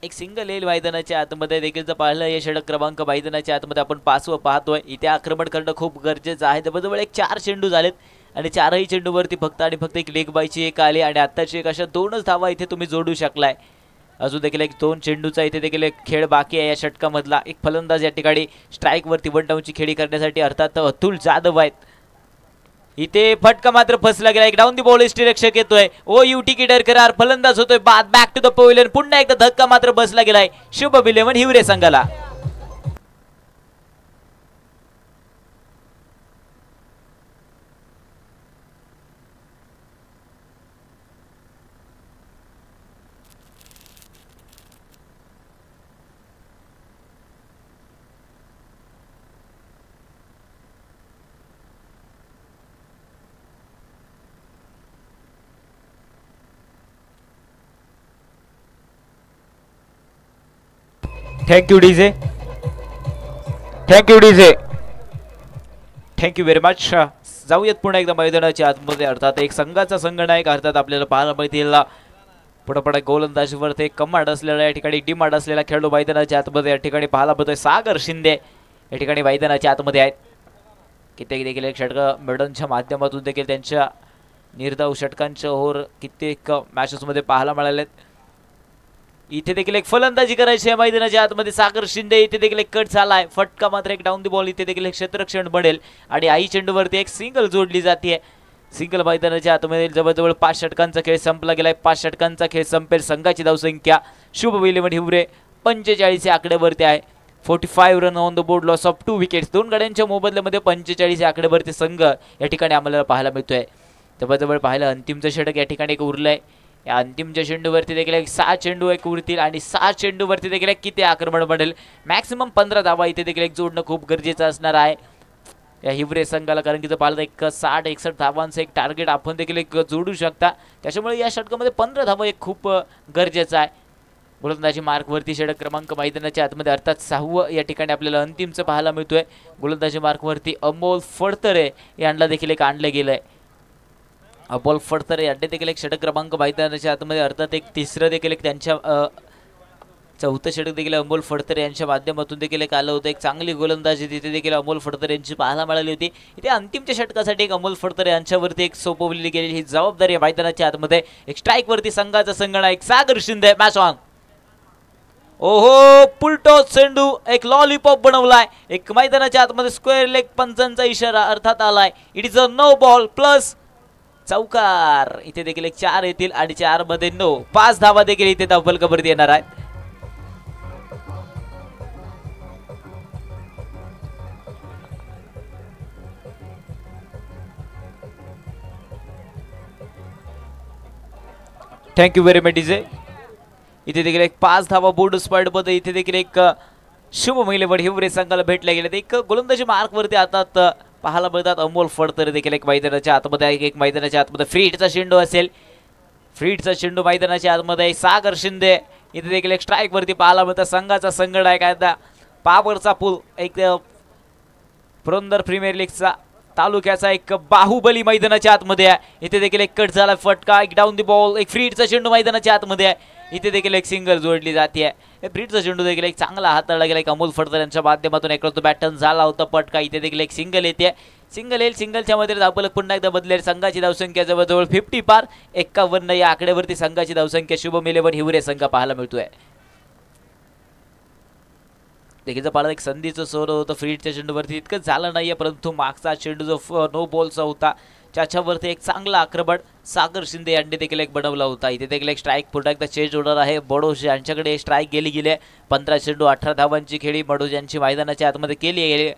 एक सिंगल येईल मैदानाच्या आतमध्ये. देखील जर पाहिलं या षटक क्रमांक मैदानाच्या आतमध्ये आपण 5वं पाहतोय. इथे आक्रमण करणं खूप गरजेचं आहे. जवळजवळ एक 4 चेंडू झालेत आणि 4ही चेंडूवरती फक्त आणि फक्त एक लेग बायची एक आली आणि आत्ताची एक अशा 2च धावा इथे तुम्ही जोडू शकलाय. अजून देखील एक 2 चेंडूचा इथे देखील एक खेळ बाकी आहे या षटकामधला. एक फलंदाज या ठिकाणी स्ट्राईक वरती 1 डाऊनची खेळी करण्यासाठी अर्थात अतुल जाधव आहेत. इथे फटका मात्र फसला गेला. एक डाऊन दी बॉल रक्षक येतोय. ओ युटी किडर करार फलंदाज होतोय बाद. Back to the pavilion. पुन्हा एकदा धक्का मात्र बसला गेलाय शुभ 11 हिवरे संघाला. Thank you DJ, thank you DJ, thank you very much. जाऊयात पुन्हा एकदा मैदानाच्या आतमध्ये. अर्थात एक संघाचा संघनायक अर्थात आपल्याला पाहायला मिळतील. पुढे गोलंदाजीवर ते कमांड असलेला या ठिकाणी डिमांड असलेला खेळाडू मैदानाच्या आतमध्ये या ठिकाणी पाहायला मिळतोय. सागर शिंदे या ठिकाणी मैदानाच्या आतमध्ये आहेत. कित्येक देखील एक षटक मेडनच्या माध्यमातून देखील त्यांच्या निर्धाव षटकांच्या ओव्हर कित्येक मॅचेसमध्ये पाहायला मिळालेत. इथे देखील एक फलंदाजी करायची आहे मैदानाच्या आतमध्ये सागर शिंदे. इथे देखील एक कट झालाय, फटका मात्र एक डाऊन दी बॉल. इथे देखील एक क्षेत्ररक्षण बनेल आणि आई चेंडूवरती एक सिंगल जोडली जाते. सिंगल मैदानाच्या आतमध्ये जवळजवळ 5 षटकांचा खेळ संपला गेलाय. 5 षटकांचा खेळ संपेल. संघाची धावसंख्या शुभ इलेव्हन हिवरे 45 या आकड्यावरती आहे. 45 run on the board, loss of 2 wickets. 2 गड्यांच्या मोबदल्यामध्ये 45 या आकड्यावरती संघ या ठिकाणी आम्हाला पाहायला मिळतोय. जवळजवळ पाहिलं अंतिमचं षटक या ठिकाणी एक उरलंय. या अंतिमच्या चेंडूवरती देखील एक 6 चेंडू एक उरतील आणि 6 चेंडूवरती देखील एक किती आक्रमण बनेल. मॅक्सिमम 15 धावा इथे देखील एक जोडणं खूप गरजेचं असणार आहे या हिवरे संघाला. कारण की जर पाहिलं एक 60-61 धावांचं एक टार्गेट आपण देखील एक जोडू शकता. त्याच्यामुळे या षटकामध्ये 15 धावा एक खूप गरजेचं आहे. गोलंदाजी मार्कवरती षटक क्रमांक मैदानाच्या आतमध्ये अर्थात 6वं या ठिकाणी आपल्याला अंतिमचं पाहायला मिळतोय. गोलंदाजी मार्कवरती अमोल फडतरे यांना देखील एक आणलं गेलंय. अमोल फडतरे यांनी देखील एक षटक क्रमांक मैदानाच्या आतमध्ये अर्थात एक तिसरं देखील एक त्यांच्या चौथं षटक देखील अमोल फडतरे यांच्या माध्यमातून देखील एक आलं होतं. एक चांगली गोलंदाजी तिथे देखील अमोल फडतरे यांची पाहायला मिळाली होती. इथे अंतिमच्या षटकासाठी एक अमोल फडतरे यांच्यावरती एक सोपवलेली गेलेली ही जबाबदारी मैदानाच्या आतमध्ये. एक स्ट्राईकवरती संघाचा संघनायक सागर शिंदे. Match on. ओहो, पुलटो चेंडू एक लॉलीपॉप बनवलाय. एक मैदानाच्या आतमध्ये स्क्वेअर लेग पंचांचा इशारा अर्थात आलाय. It is a no ball plus चौकार. इथे देखील एक 4 येतील आणि 4 मध्ये 9. 5 धावा देखील इथे धावफलकावरती येणार आहेत. Thank you very much DJ. इथे देखील एक 5 धावा बोनस पॉइंट मध्ये इथे देखील एक शुभ महिलेवर हिवरे संघाला भेटले गेले. एक गोलंदाजी मार्कवरती आता पाहायला मिळतात. अमोल फडतरे देखील एक मैदानाच्या आतमध्ये आहे. एक मैदानाच्या आतमध्ये फ्री हिटचा चेंडू असेल. फ्री हिटचा चेंडू मैदानाच्या आतमध्ये सागर शिंदे. इथे देखील एक स्ट्राईक वरती पाहायला मिळतात. संघाचा संघनायक आहे पावरचा पूल एक पुरंदर प्रीमियर लीगचा तालुक्याचा एक बाहुबली मैदानाच्या आतमध्ये आहे. इथे देखील एक कट झाला, फटका, एक डाऊन दी बॉल, एक फ्री हिटचा चेंडू मैदानाच्या आतमध्ये आहे. इथे देखील एक सिंगल जोडली जाते. फ्रीटचा चेंडू देखील एक चांगला हाताळला गेला. एक अमोल फडतरे यांच्या माध्यमातून एक बॅटन झाला होता पटका. इथे देखील एक सिंगल येते. सिंगल येईल. सिंगलच्या मध्ये धावफलक पुन्हा एकदा बदलेल. संघाची धावसंख्या जवळजवळ 50 पार. 51 या आकड्यावरती संघाची धावसंख्या शुभम इलेव्हन हिवरे संघ पाहायला मिळतोय. देखील पाहिलं एक संधीचं सोर होतं फ्रीटच्या चेंडूवरती. इतकं झालं नाहीये, परंतु मागचा चेंडू जो नो बॉलचा होता त्याच्यावरती एक चांगला आक्रमण सागर शिंदे यांनी देखील एक बनवला होता. इथे देखील एक स्ट्राईक पुन्हा एकदा चेंज होणार आहे. बडोज यांच्याकडे स्ट्राईक गेली 15 चेंडू 18 धावांची खेळी बडोज यांची मैदानाच्या आतमध्ये केली गेली.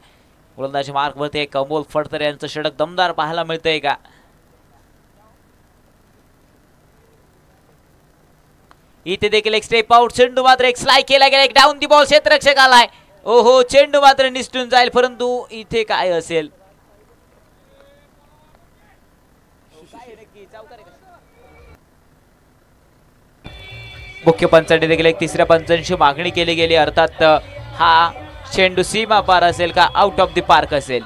गोलंदाजी मार्कवरती एक अमोल फडतरे यांचं षटक दमदार पाहायला मिळतंय का. इथे देखील एक स्टेप आउट. चेंडू मात्र एक स्लाइड केला गेला. एक डाऊन दी बॉल क्षेत्ररक्षक आलाय. ओहो, चेंडू मात्र निसटून जाईल, परंतु इथे काय असेल. मुख्य पंचाने देखील एक तिसऱ्या पंचांची मागणी केली गेली. अर्थात हा चेंडू सीमा पार असेल का आउट ऑफ द पार्क असेल.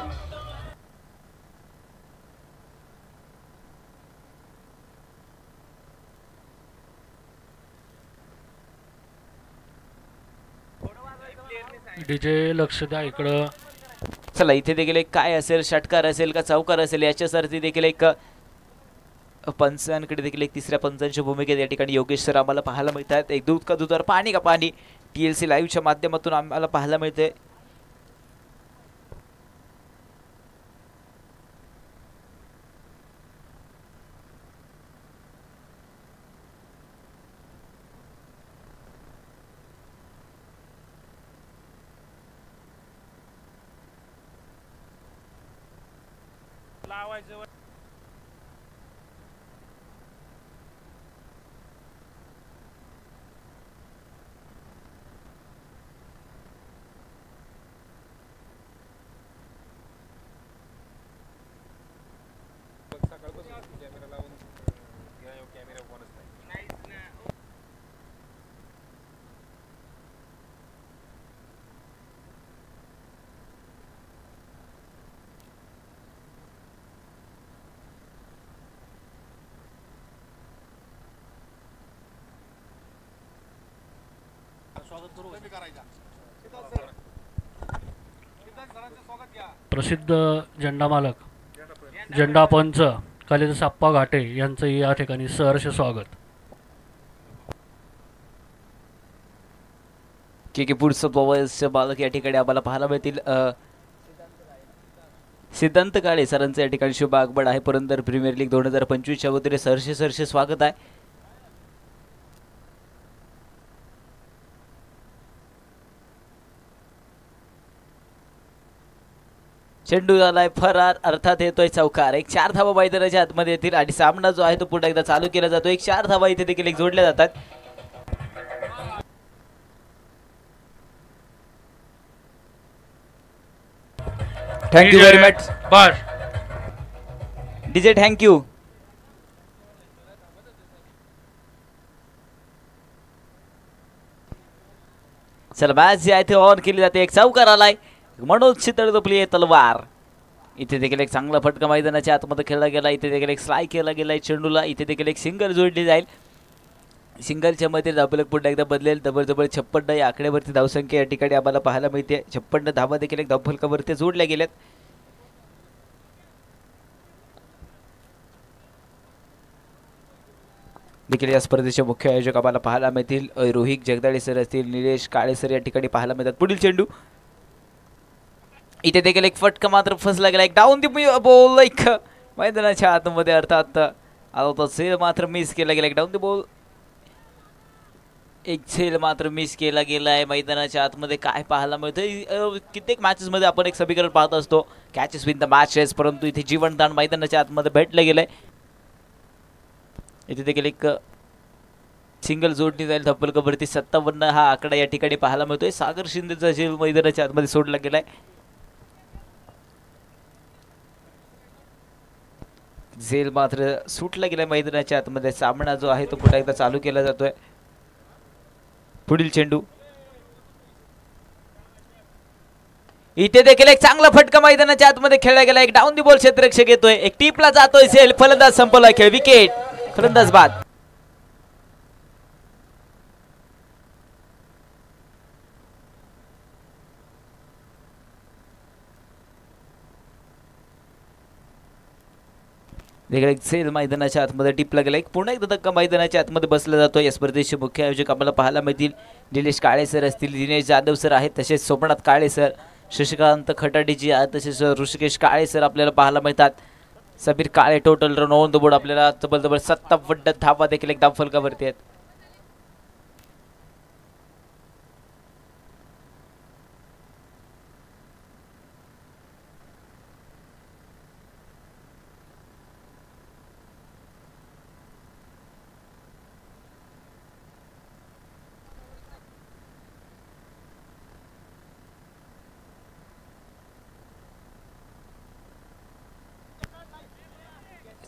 डीजे लक्ष द्या इकडं. चला, इथे देखील एक काय असेल, षटकार असेल का चौकार असेल याच्यासाठी देखील एक पंचांकडे देखील एक तिसऱ्या पंचांच्या भूमिकेत या ठिकाणी योगेश सर आम्हाला पाहायला मिळतात. एक दूध का दूध और पाणी का पाणी TLC लाईव्हच्या माध्यमातून आम्हाला पाहायला मिळते. प्रसिद्ध झेंडा मालक झेंडा पंच कालिदास आप्पा घाटे यांचं या ठिकाणी सहर्ष स्वागत. की पुढचं पवनचं बालक या ठिकाणी आम्हाला पाहायला मिळतील. सिद्धांत काळे सरांचं या ठिकाणी शुभ आगमन आहे. पुरंदर प्रीमियर लीग 2025च्या वतीने सहर्ष स्वागत आहे. चेंडू झालाय फरार, अर्थात येतोय चौकार. एक 4 धावा मैदानाच्या आतमध्ये येतील आणि सामना जो आहे तो पुन्हा एकदा चालू केला जातो. एक 4 धावा इथे देखील एक जोडल्या जातात. थँक्यू व्हेरी मच बस डीजे, थँक्यू. चला मॅच जी आहे ती ऑन केली जाते. एक चौकार आलाय. मनोज चितळ झोपली तलवार. इथे देखील एक चांगला फटका मैदानाच्या आतमध्ये खेळला गेला. इथे देखील एक स्लाय केला गेलाय चेंडूला. इथे देखील एक सिंगल जोडली जाईल. सिंगलच्या मध्ये धावफलक पुन्हा एकदा बदलेल. जबरजबर 56 या आकड्यावरती धावसंख्या या ठिकाणी आम्हाला पाहायला मिळते. 56 धावा देखील एक धावफलकावरती जोडल्या गेल्यात. देखील या स्पर्धेचे मुख्य आयोजक आम्हाला पाहायला मिळतील. रोहित जगदाळे सर असतील, निलेश काळे सर या ठिकाणी पाहायला मिळतात. पुढील चेंडू इथे देखील एक फटका मात्र फसला गेला. एक डाऊन दी बॉल एक मैदानाच्या आतमध्ये अर्थात आला होता. झेल मात्र मिस केला गेला. एक डाऊन दी बॉल, एक झेल मात्र मिस केला गेला आहे. मैदानाच्या आतमध्ये काय पाहायला मिळतं, कित्येक मॅचेस मध्ये आपण एक समीकरण पाहत असतो, कॅचेस विन द मॅचेस, परंतु इथे जीवनदान मैदानाच्या आतमध्ये भेटलं गेलंय. इथे देखील एक सिंगल जोडणी जाईल धप्पलकावरती. 57 हा आकडा या ठिकाणी पाहायला मिळतोय. सागर शिंदेचा झेल मैदानाच्या आतमध्ये सोडला गेलाय. झेल मात्र सुटला गेलाय मैदानाच्या आतमध्ये. सामना जो आहे तो पुन्हा एकदा चालू केला जातोय. पुढील चेंडू इथे देखील एक चांगला फटका मैदानाच्या आतमध्ये खेळला गेला. एक डाऊन दी बॉल क्षेत्ररक्षक येतोय. एक टीपला जातोय झेल. फलंदाज संपवला खेळ. विकेट. फलंदाज बाद. देखील एक झेल मैदानाच्या आतमध्ये टिपला गेला. एक पुन्हा एकदा धक्का मैदानाच्या आतमध्ये बसला जातो. या स्पर्धेचे मुख्य आयोजक आम्हाला पाहायला मिळतील. निलेश काळे सर असतील, दिनेश जाधव सर आहेत, तसेच सोमनाथ काळे सर, शशिकांत खटाडीजी आहेत, तसेच ऋषिकेश काळे सर आपल्याला पाहायला मिळतात. Sameer Kale total run on the board आपल्याला तब्बल 57 धावा देखील एक धावफलकावरती आहेत.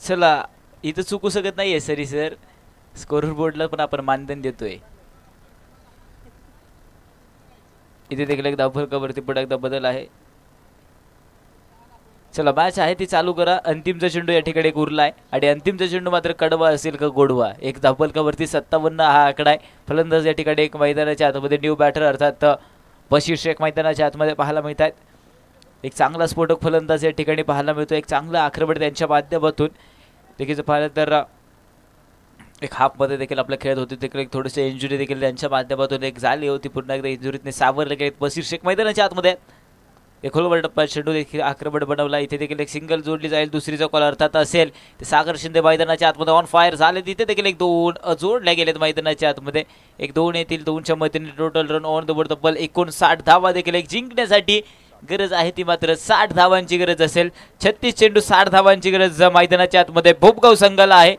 चला इथं चुकू शकत नाहीये सरी सर. स्कोर बोर्डला पण आपण मानधन देतोय. इथे देखील एक धावफलकावरती पुढे एकदा बदल आहे. चला मॅच आहे ती चालू करा. अंतिमचा चेंडू या ठिकाणी उरला आहे आणि अंतिमचा चेंडू मात्र कडवा असेल का गोडवा. एक धावफलकावरती 57 हा आकडा आहे. फलंदाज या ठिकाणी एक मैदानाच्या आतमध्ये न्यू बॅटर अर्थात बशीर शेख मैदानाच्या आतमध्ये पाहायला मिळत आहेत. एक चांगला स्फोटक फलंदाज या ठिकाणी पाहायला मिळतो. एक चांगला आक्रमण त्यांच्या माध्यमातून देखील पाहिलं तर एक हाफमध्ये देखील आपल्या खेळत होते. देखील एक थोडीशी इंजुरी देखील त्यांच्या माध्यमातून एक झाली होती. पुन्हा एकदा इंजुरीतने सावरले गेले. बशीर शेख मैदानाच्या आतमध्ये एक खोलवर टप्पा चेंडू देखील आक्रमण बनवला. इथे देखील एक सिंगल जोडली जाईल. दुसरीचा कॉल अर्थात असेल ते सागर शिंदे मैदानाच्या आतमध्ये ऑन फायर झाले. तिथे देखील एक 2 जोडल्या गेलेत मैदानाच्या आतमध्ये. एक 2 येतील. 2च्या मदतीने total run on the board तब्बल 59 धावा देखील एक जिंकण्यासाठी गरज आहे ती मात्र 60 धावांची गरज असेल. 36 चेंडू 60 धावांची गरज मैदानाच्या आतमध्ये भोपगाव संघाला आहे.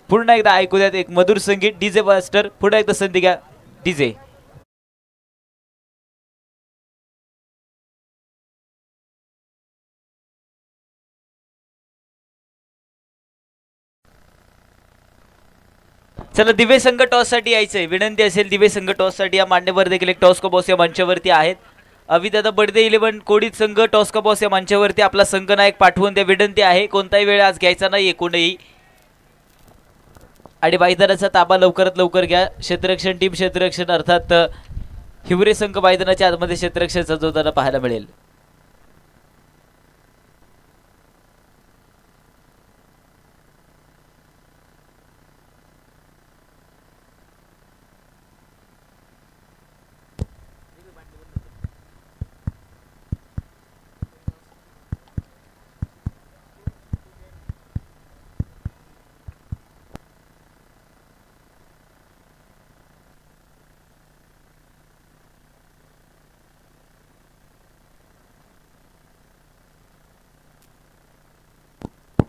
पुन्हा एकदा ऐकूयात एक मधुर संगीत. डीजे मास्टर पुन्हा एकदा संधी घ्या. डीजे चला दिवे संघ टॉस साठी यायचंय. विनंती असेल दिवे संघ टॉस साठी. या मान्यवर देखील एक टॉस कबॉस या मंचावरती आहेत. अविदादा बडदे 11 कोडीत संघ टॉस कबॉस या मंचावरती आपला संघनायक पाठवून द्या. विनंती आहे कोणताही वेळ आज घ्यायचा नाही कोणीही. आणि मैदानाचा ताबा लवकरात लवकर घ्या. क्षेत्ररक्षण टीम क्षेत्ररक्षण अर्थात हिवरे संघ मैदानाच्या आतमध्ये क्षेत्ररक्षण सजवताना पाहायला मिळेल.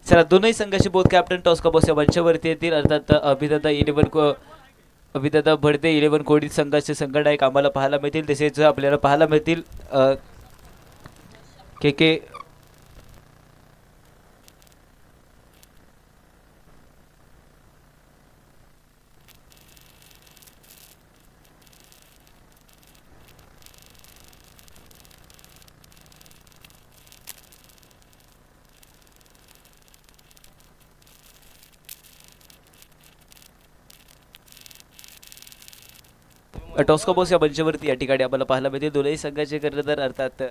चला दोनही संघाचे बोथ कॅप्टन टॉस कबॉस या मंचावरती येतील. अर्थात अभिदादा भडते 11 कोडी संघाचे संघनायक आम्हाला पाहायला मिळतील. तसेच आपल्याला पाहायला मिळतील के के टॉस कबॉस या मंचावरती या ठिकाणी आम्हाला पाहायला मिळतील. दोनही संघाचे कर्णधार अर्थात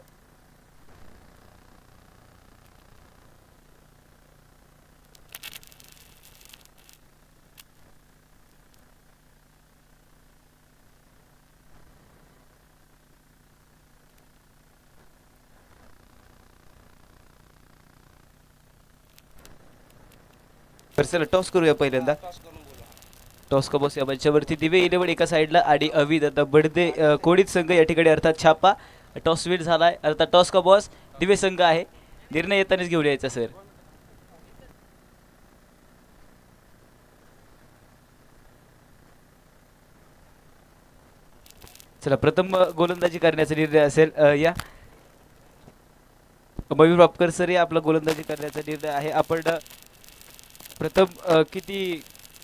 चला टॉस करूया पहिल्यांदा. टॉस कबॉस या मंचावरती दिवे 11 एका साईडला आणि अविदादा भडते कोडीत संघ या ठिकाणी अर्थात छापा. टॉस विन झालाय. अर्थात टॉस कबॉस दिवे संघ आहे. निर्णय येतानाच घेऊन यायचा सर. चला प्रथम गोलंदाजी करण्याचा निर्णय असेल या मयूर बापकर सर या आपला गोलंदाजी करण्याचा निर्णय आहे. आपण प्रथम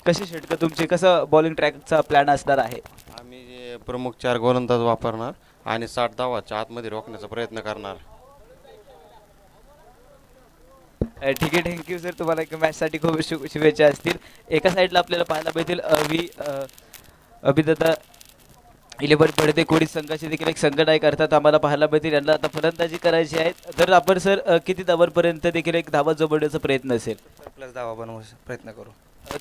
कशी षटकं तुमची कसं बॉलिंग ट्रॅकचा प्लॅन असणार आहे? आम्ही प्रमुख 4 गोलंदाज वापरणार आणि 60 धावाच्या आतमध्ये रोखण्याचा प्रयत्न करणार. ठीक आहे थँक्यू सर. तुम्हाला एक मॅचसाठी खूप शुभेच्छा असतील. एका साईडला आपल्याला पाहायला मिळतील अभिदादा 11 भडते कोडी संघाचे देखील एक संघनायक अर्थात आम्हाला पाहायला मिळतील. यांना आता फलंदाजी करायची आहे. तर आपण सर किती धावांपर्यंत देखील एक धावा जमवण्याचा प्रयत्न असेल? प्लस धावा बनवण्याचा प्रयत्न करू.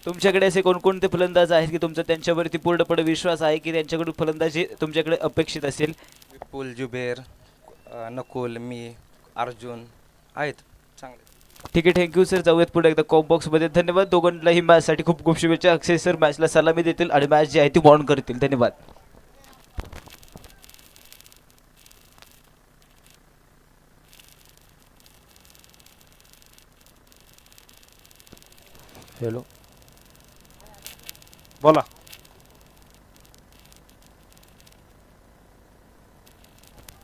तुमच्याकडे असे कोणकोणते फलंदाज आहेत की तुमचा त्यांच्यावरती पूर्णपणे विश्वास आहे की त्यांच्याकडून फलंदाजी तुमच्याकडे अपेक्षित असेल? विपुल, जुबेर, नकुल, मी, अर्जुन आहेत चांगले. ठीक आहे थँक्यू सर. जाऊयात पुढे एकदा कॉम बॉक्समध्ये. धन्यवाद दोघांनाही मॅचसाठी खूप खूप शुभेच्छा. अक्षय सर मॅचला सलामी देतील आणि मॅच जी आहे ती बॉन्ड करतील. धन्यवाद. हॅलो बोला.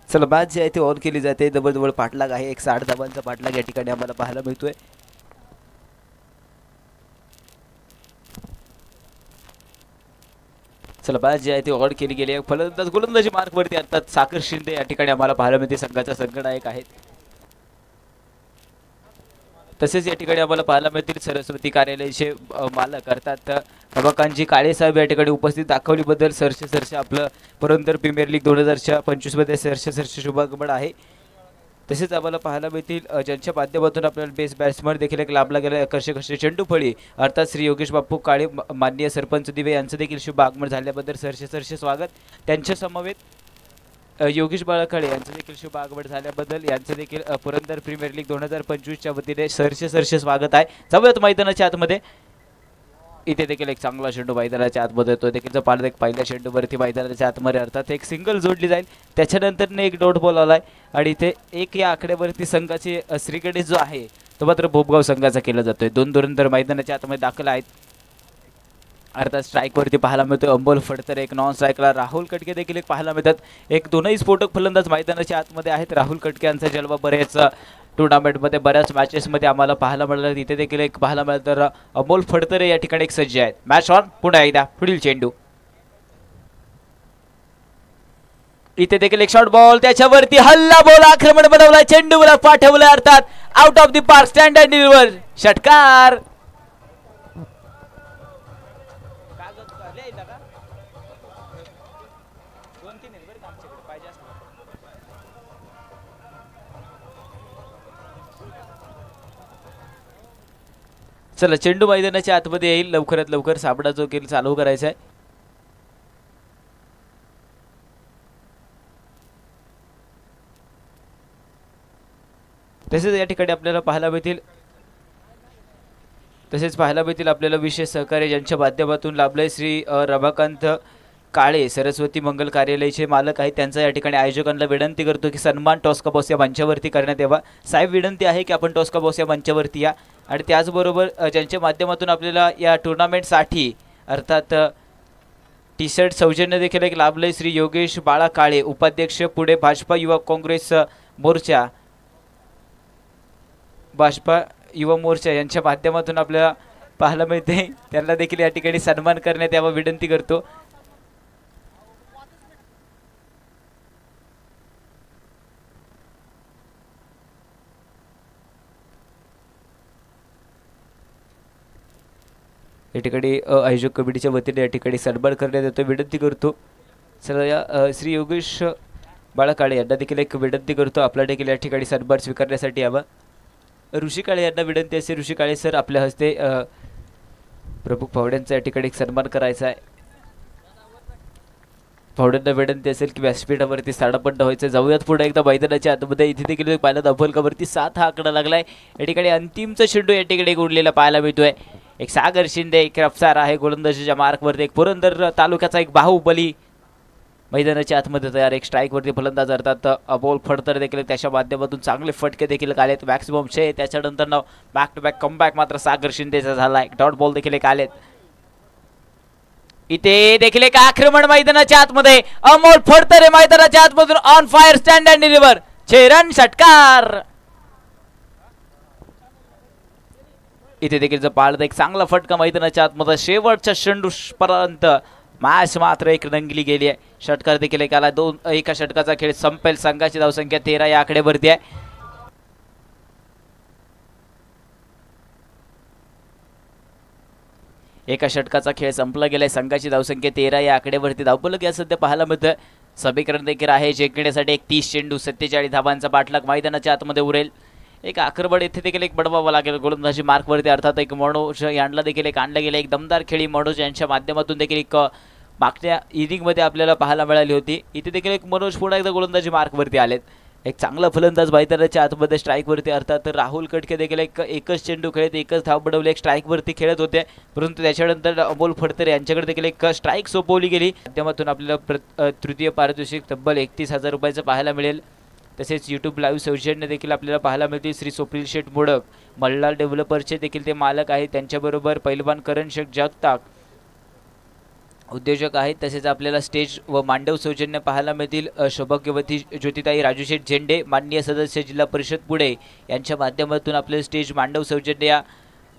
चला मॅच जी आहे ती ऑन केली जाते. जवळजवळ पाठलाग आहे. एक 60 धावांचा पाठलाग या ठिकाणी आम्हाला पाहायला मिळतोय. चला मॅच जी आहे ती ऑन केली गेली आहे. फलंदाज गोलंदाजी मार्कवरती अर्थात साकर शिंदे या ठिकाणी आम्हाला पाहायला मिळते. संघाचा संघनायक आहेत. तसेच या ठिकाणी आम्हाला पाहायला मिळतील सरस्वती कार्यालयाचे मालक अर्थात रमाकांतजी काळे साहेब या ठिकाणी उपस्थित दाखवलीबद्दल सरसे आपलं पुरंदर प्रीमियर लीग 2025 मध्ये सरसे शुभागमन आहे. तसेच आम्हाला पाहायला मिळतील ज्यांच्या माध्यमातून आपल्याला बेस्ट बॅट्समन देखील एक लाभला गेला आकर्षक असे चेंडू फळी अर्थात श्री योगेश बापू काळे माननीय सरपंच दिवे यांचं देखील शुभ आगमन झाल्याबद्दल सरसे स्वागत. त्यांच्या समवेत योगेश बाळकाळे यांचं देखील शुभ आगमन झाल्याबद्दल यांचं देखील पुरंदर प्रीमियर लीग 2025च्या वतीने सरसे स्वागत आहे. जाऊयात मैदानाच्या आतमध्ये. इथे देखील एक चांगला चेंडू मैदानाच्या आतमध्ये तो देखील पाहिलं एक पहिल्या चेंडूवरती मैदानाच्या आतमध्ये अर्थात एक सिंगल जोडली जाईल. त्याच्यानंतर एक डॉट बॉल आलाय आणि इथे एक या आकड्यावरती संघाची श्रीगणेश जो आहे तो मात्र भोपगाव संघाचा केला जातोय. 2 धुरंधर मैदानाच्या आतमध्ये दाखल आहेत. अर्थात स्ट्राईकवरती पाहायला मिळतोय अंबोल फडतरे. एक नॉन स्ट्राईकला राहुल कटके देखील एक पाहायला मिळतात. एक दोनही स्फोटक फलंदाज मैदानाच्या आतमध्ये आहेत. राहुल कटके यांचा जलवा बऱ्याच टुर्नामेंटमध्ये बऱ्याच मॅचेसमध्ये आम्हाला पाहायला मिळालं. तिथे देखील एक पाहायला मिळालं. तर अमोल फडतरे या ठिकाणी एक सज्ज आहेत. Match on. पुन्हा एकदा पुढील चेंडू. इथे देखील एक शॉर्ट बॉल त्याच्यावरती हल्ला बॉल आक्रमण बनवला. चेंडूला पाठवलं अर्थात out of the park. Standard deliver षटकार. चला चेंडू मैदानाच्या आतमध्ये येईल, लवकरात लवकर साबडा जो खेळ चालू करायचा आहे. तसेच या ठिकाणी आपल्याला पाहायला मिळतील आपल्याला विशेष सहकार्य ज्यांच्या माध्यमातून लाभलंय श्री रमाकांत काळे सरस्वती मंगल कार्यालयाचे मालक आहेत. त्यांचा या ठिकाणी आयोजकांना विनंती करतो की सन्मान टॉस का बॉस या मंचावरती करण्यात यावा. साहेब विनंती आहे की आपण टॉस का बॉस या मंचावरती या. आणि त्याचबरोबर ज्यांच्या माध्यमातून आपल्याला या टुर्नामेंटसाठी अर्थात टी शर्ट सौजन्य देखील एक लाभलंय श्री योगेश बाळा काळे उपाध्यक्ष पुणे भाजपा युवा काँग्रेस मोर्चा यांच्या माध्यमातून आपल्याला पाहायला मिळते. त्यांना देखील या ठिकाणी सन्मान करण्यात यावा विनंती करतो. या ठिकाणी आयोजक कमिटीच्या वतीने या ठिकाणी सन्मान करण्यात येतो विनंती करतो. चला या श्री योगेश बाळा काळे यांना देखील एक विनंती करतो आपला देखील या ठिकाणी सन्मान स्वीकारण्यासाठी यावा. ऋषी काळे यांना विनंती असेल. ऋषी काळे सर आपल्या हस्ते प्रमुख पाहुण्यांचा या ठिकाणी एक सन्मान करायचा आहे. पाहुण्यांना विनंती असेल की व्यासपीठावरती स्थानापन्न व्हायचं. जाऊयात पुढे एकदा मैदानाच्या आतमध्ये. इथे देखील पाहिलं दाभोलकावरती 7 हा आकडा लागलाय. या ठिकाणी अंतिमचा चेंडू या ठिकाणी उडलेला पाहायला मिळतोय. एक सागर शिंदे एक रफ्तार आहे गोलंदाजीच्या मार्कवरती. एक पुरंदर तालुक्याचा एक बाहुबली मैदानाच्या आतमध्ये तयार. एक स्ट्राईकवरती फलंदाज अर्थात अबोल फडतर देखील त्याच्या माध्यमातून चांगले फटके देखील आलेत. मॅक्सिमम 6 त्याच्यानंतर बॅक टू बॅक कमबॅक मात्र सागर शिंदेचा झाला. एक डॉट बॉल देखील एक आलेत. इथे देखील एक आक्रमण मैदानाच्या आतमध्ये. अमोल फडतरे मैदानाच्या आतमधून on fire stand and deliver 6 run षटकार. इथे देखील पाळत एक चांगला फटका मैदानाच्या आतमध्ये शेवटच्या चेंडूपर्यंत मॅच मात्र एक रंगली गेली आहे. षटकार देखील एक आला. एका षटकाचा खेळ संपेल. संघाची धावसंख्या 13 या आकडेवरती आहे. एका षटकाचा खेळ संपला गेलाय. संघाची धावसंख्या 13 या आकडेवरती. धावफलक या सध्या पाहायला मिळतं. समीकरण देखील आहे जिंकण्यासाठी एक 30 चेंडू 47 धावांचा पाठलाग मैदानाच्या आतमध्ये उरेल. एक आक्रमण येथे देखील एक बडवावं लागेल गोलंदाजी मार्कवरती अर्थात एक मनोज यांना देखील एक आणलं गेलं. एक दमदार खेळी मनोज यांच्या माध्यमातून देखील एक मागच्या इनिंगमध्ये आपल्याला पाहायला मिळाली होती. इथे देखील एक मनोज पुन्हा एकदा गोलंदाजी मार्कवरती आलेत. एक चांगला फलंदाज मैदानाच्या आतमध्ये स्ट्राईकवरती अर्थात राहुल कटके देखील एकच चेंडू खेळत एकच धाव बनवले. एक स्ट्राईकवरती खेळत होते परंतु त्याच्यानंतर अमोल फडतरे यांच्याकडे देखील एक स्ट्राईक सोपवली गेली. माध्यमातून आपल्याला तृतीय पारितोषिक तब्बल 31,000 रुपयाचं पाहायला मिळेल. तसेच यूट्यूब लाईव्ह सौजन्य देखील आपल्याला पाहायला मिळतील. श्री स्वप्नील शेठ मोडक मल्हार डेव्हलपर्सचे देखील ते मालक आहेत. त्यांच्याबरोबर पैलवान करण शेख जगताप उद्योजक आहेत. तसेच आपल्याला स्टेज व मांडव सौजन्य पाहायला मिळतील. सौभाग्यवती ज्योतिताई राजूशेठ झेंडे माननीय सदस्य जिल्हा परिषद पुणे यांच्या माध्यमातून आपले स्टेज मांडव सौजन्य या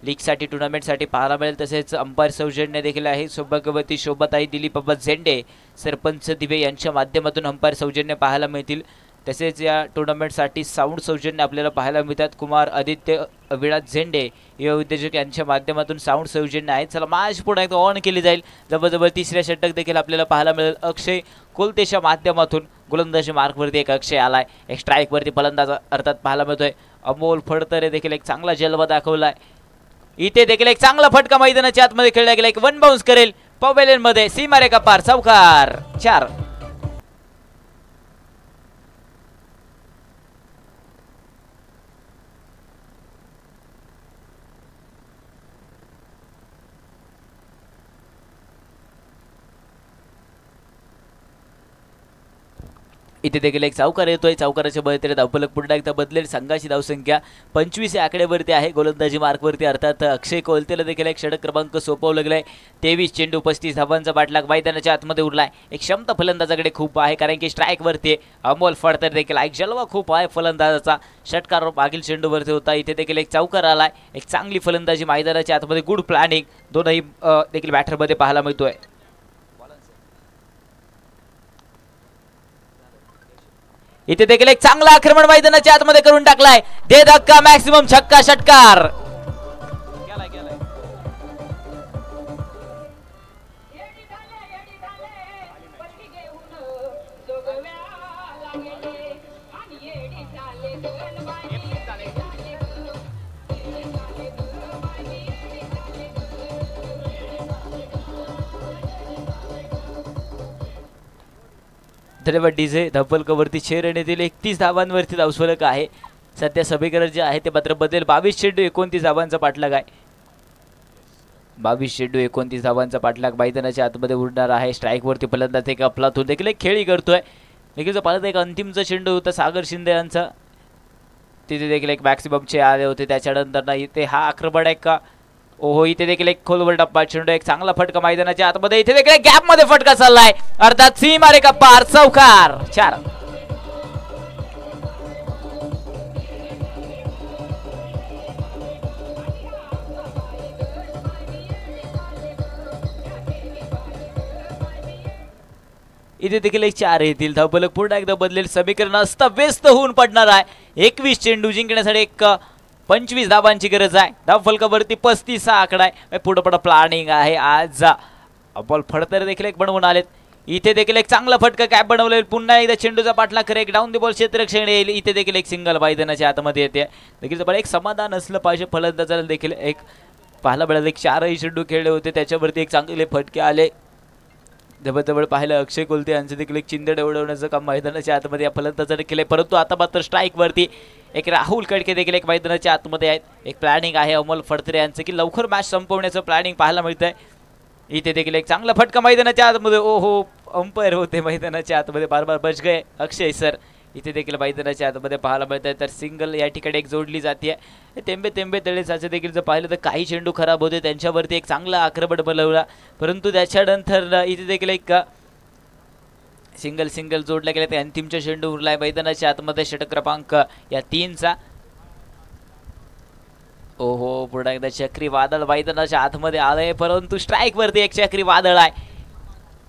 लीगसाठी टुर्नामेंटसाठी पाहायला मिळेल. तसेच अंपायर सौजन्य देखील आहे. सौभाग्यवती शोभाताई दिलीप बाबा झेंडे सरपंच दिवे यांच्या माध्यमातून अंपायर सौजन्य पाहायला मिळतील. तसेच या टुर्नामेंटसाठी साऊंड सौजन्य आपल्याला पाहायला मिळतात. कुमार आदित्य विलास झेंडे युवा उद्योजक यांच्या माध्यमातून साऊंड सौजन्य आहे. चला मॅच पुन्हा एकदा ऑन केली जाईल. जवळजवळ तिसऱ्या षटक देखील आपल्याला पाहायला मिळेल. अक्षय कोलतेच्या माध्यमातून गोलंदाजी मार्कवरती एक अक्षय आलाय. एक स्ट्राईकवरती फलंदाज अर्थात पाहायला मिळतोय. अमोल फडतरे देखील एक चांगला जलवा दाखवलाय. इथे देखील एक चांगला फटका मैदानाच्या आतमध्ये खेळला गेला. एक वन बाउन्स करेल पवेलियन मध्ये. सीमारेखा पार चौकार 4. इथे देखील एक चौकार येतोय. चौकाराच्या बळीने धावफलक पुन्हा एकदा बदलेल. संघाची धावसंख्या 25 या आकड्यावरती आहे. गोलंदाजी मार्कवरती अर्थात अक्षय कोलतेला देखील एक षटक क्रमांक सोपवलं गेलाय. 23 चेंडू 35 धावांचा पाठलाग मैदानाच्या आतमध्ये उरलाय. एक क्षमता फलंदाजाकडे खूप आहे कारण की स्ट्राईकवरती अमोल फडतर देखील एक जलवा खूप आहे फलंदाजाचा. षटकार मागील चेंडूवरती होता. इथे देखील एक चौकार आलाय. एक चांगली फलंदाजी मैदानाच्या आतमध्ये गुड प्लॅनिंग दोनही देखील बॅटरमध्ये पाहायला मिळतोय. इथे देखील एक चांगला आक्रमण मैदानाच्या आतमध्ये करून टाकलाय. दे धक्का मॅक्सिमम छक्का षटकार. धन्यवाद डीजे. धप्पलकवरती 6 रन येतील. 31 धावांवरती धावफलक आहे. सध्या सभेकर जे आहे ते मात्र बदलेल. 22 चेंडू 29 धावांचा पाठलाग आहे. 22 चेंडू 29 धावांचा पाठलाग मैदानाच्या आतमध्ये उडणार आहे. स्ट्राईकवरती फलंदाज एक अफलातून देखील एक खेळी करतोय. देखील पाहिलं एक अंतिमचा चेंडू होता सागर शिंदे यांचा, तिथे देखील एक मॅक्सिममचे आले होते. त्याच्यानंतर ना इथे हा आक्रमण आहे का, ओहो इथे देखील एक खोलवर डब्बा चेंडू, एक चांगला फटका मैदानाच्या आतमध्ये. इथे देखील एक गॅप मध्ये फटका चाललाय, अर्थात सीमा रेखा पार, चौकार 4. इथे देखील एक 4 येतील. धावफलक पुन्हा एकदा बदलेल. समीकरण अस्तव्यस्त होऊन पडणार आहे. 21 चेंडू जिंकण्यासाठी एक 25 धावांची गरज आहे. धावफलकावरती 35 हा आकडा आहे. पुढे पुढे प्लॅनिंग आहे. आज बॉल फडतरे देखील एक बनवून आलेत. इथे देखील एक चांगला फटका कॅप बनवलेला. पुन्हा एकदा चेंडूचा पाठलाग करे, एक डाऊन द बॉल क्षेत्ररक्षण येईल. इथे देखील एक सिंगल मैदानाच्या आतमध्ये येते. देखील एक समाधान असलं पाहिजे फलंदाजाला देखील. एक पाहायला मिळालं एक 4 चेंडू खेळले होते, त्याच्यावरती एक चांगले फटके आले. जवळ पाहिलं अक्षय कोलते यांचं देखील एक चिंदड उडवण्याचं काम मैदानाच्या आतमध्ये या फलंदाजाने केले. परंतु आता मात्र स्ट्राईकवरती एक राहुल कडके देखील एक मैदानाच्या आतमध्ये आहेत. एक प्लॅनिंग आहे अमोल फडतरे यांचं की लवकर मॅच संपवण्याचं प्लॅनिंग पाहायला मिळतंय. इथे देखील एक चांगला फटका मैदानाच्या आतमध्ये. ओहो अंपायर होते मैदानाच्या आतमध्ये, बार बार बच गए अक्षय सर. इथे देखील मैदानाच्या आतमध्ये पाहायला मिळत आहे. तर सिंगल या ठिकाणी एक जोडली जाते. तेंबे तेंबे तळे साचे देखील जर पाहिलं तर काही चेंडू खराब होते, त्यांच्यावरती एक चांगला आक्रमण बनवला. परंतु त्याच्यानंतर इथे देखील एक सिंगल जोडला गेला. ते अंतिमचा चेंडू उरलाय मैदानाच्या आतमध्ये. षटक क्रमांक या 3चा. ओहो पुन्हा एकदा चक्रीवादळ मैदानाच्या आतमध्ये आलंय, परंतु स्ट्राईक वरती एक चक्रीवादळ आहे.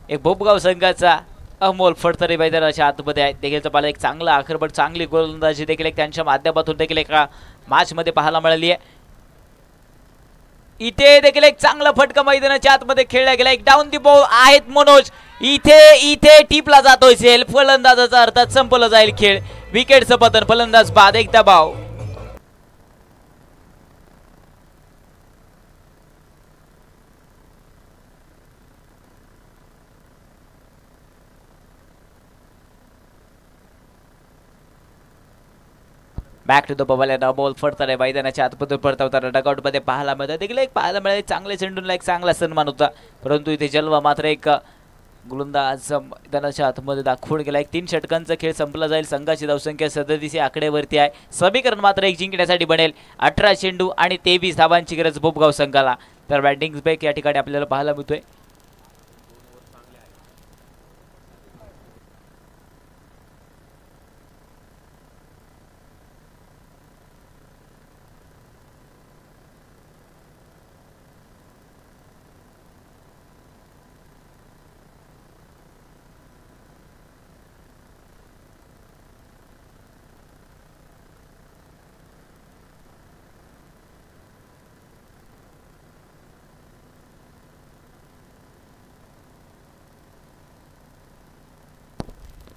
एक भोपगाव संघाचा अमोल फडतरे मैदानाच्या आतमध्ये आहे. देखील पाहिलं एक चांगला आक्रमण, चांगली गोलंदाजी देखील एक त्यांच्या माध्यमातून देखील एका मॅच मध्ये पाहायला मिळाली आहे. इथे देखील एक चांगला फटका मैदानाच्या आतमध्ये खेळला गेला. एक डाऊन दी बॉल आहेत मनोज. इथे टिपला जातोय सेल. फलंदाजाचा अर्थात संपला जाईल खेळ. विकेटचं पतन, फलंदाज बाद, एक दबाव. बॅक टू द बॉल आणि बॉल फडतरे मैदानाच्या आतमध्ये परतवताना डगआउट मध्ये पाहायला मिळतं. देखील एक पाहायला मिळाले चांगले चेंडूला एक चांगला सन्मान होता, परंतु इथे जलवा मात्र एक गोलंदाज मैदानाच्या आतमध्ये दाखवून गेला. एक 3 षटकांचा खेळ संपला जाईल. संघाची धावसंख्या 37 आकड्यावरती आहे. समीकरण मात्र एक जिंकण्यासाठी बनेल. 18 चेंडू आणि 23 धावांची गरज भोपगाव संघाला. तर बॅटिंग ब्रेक या ठिकाणी आपल्याला पाहायला मिळतोय.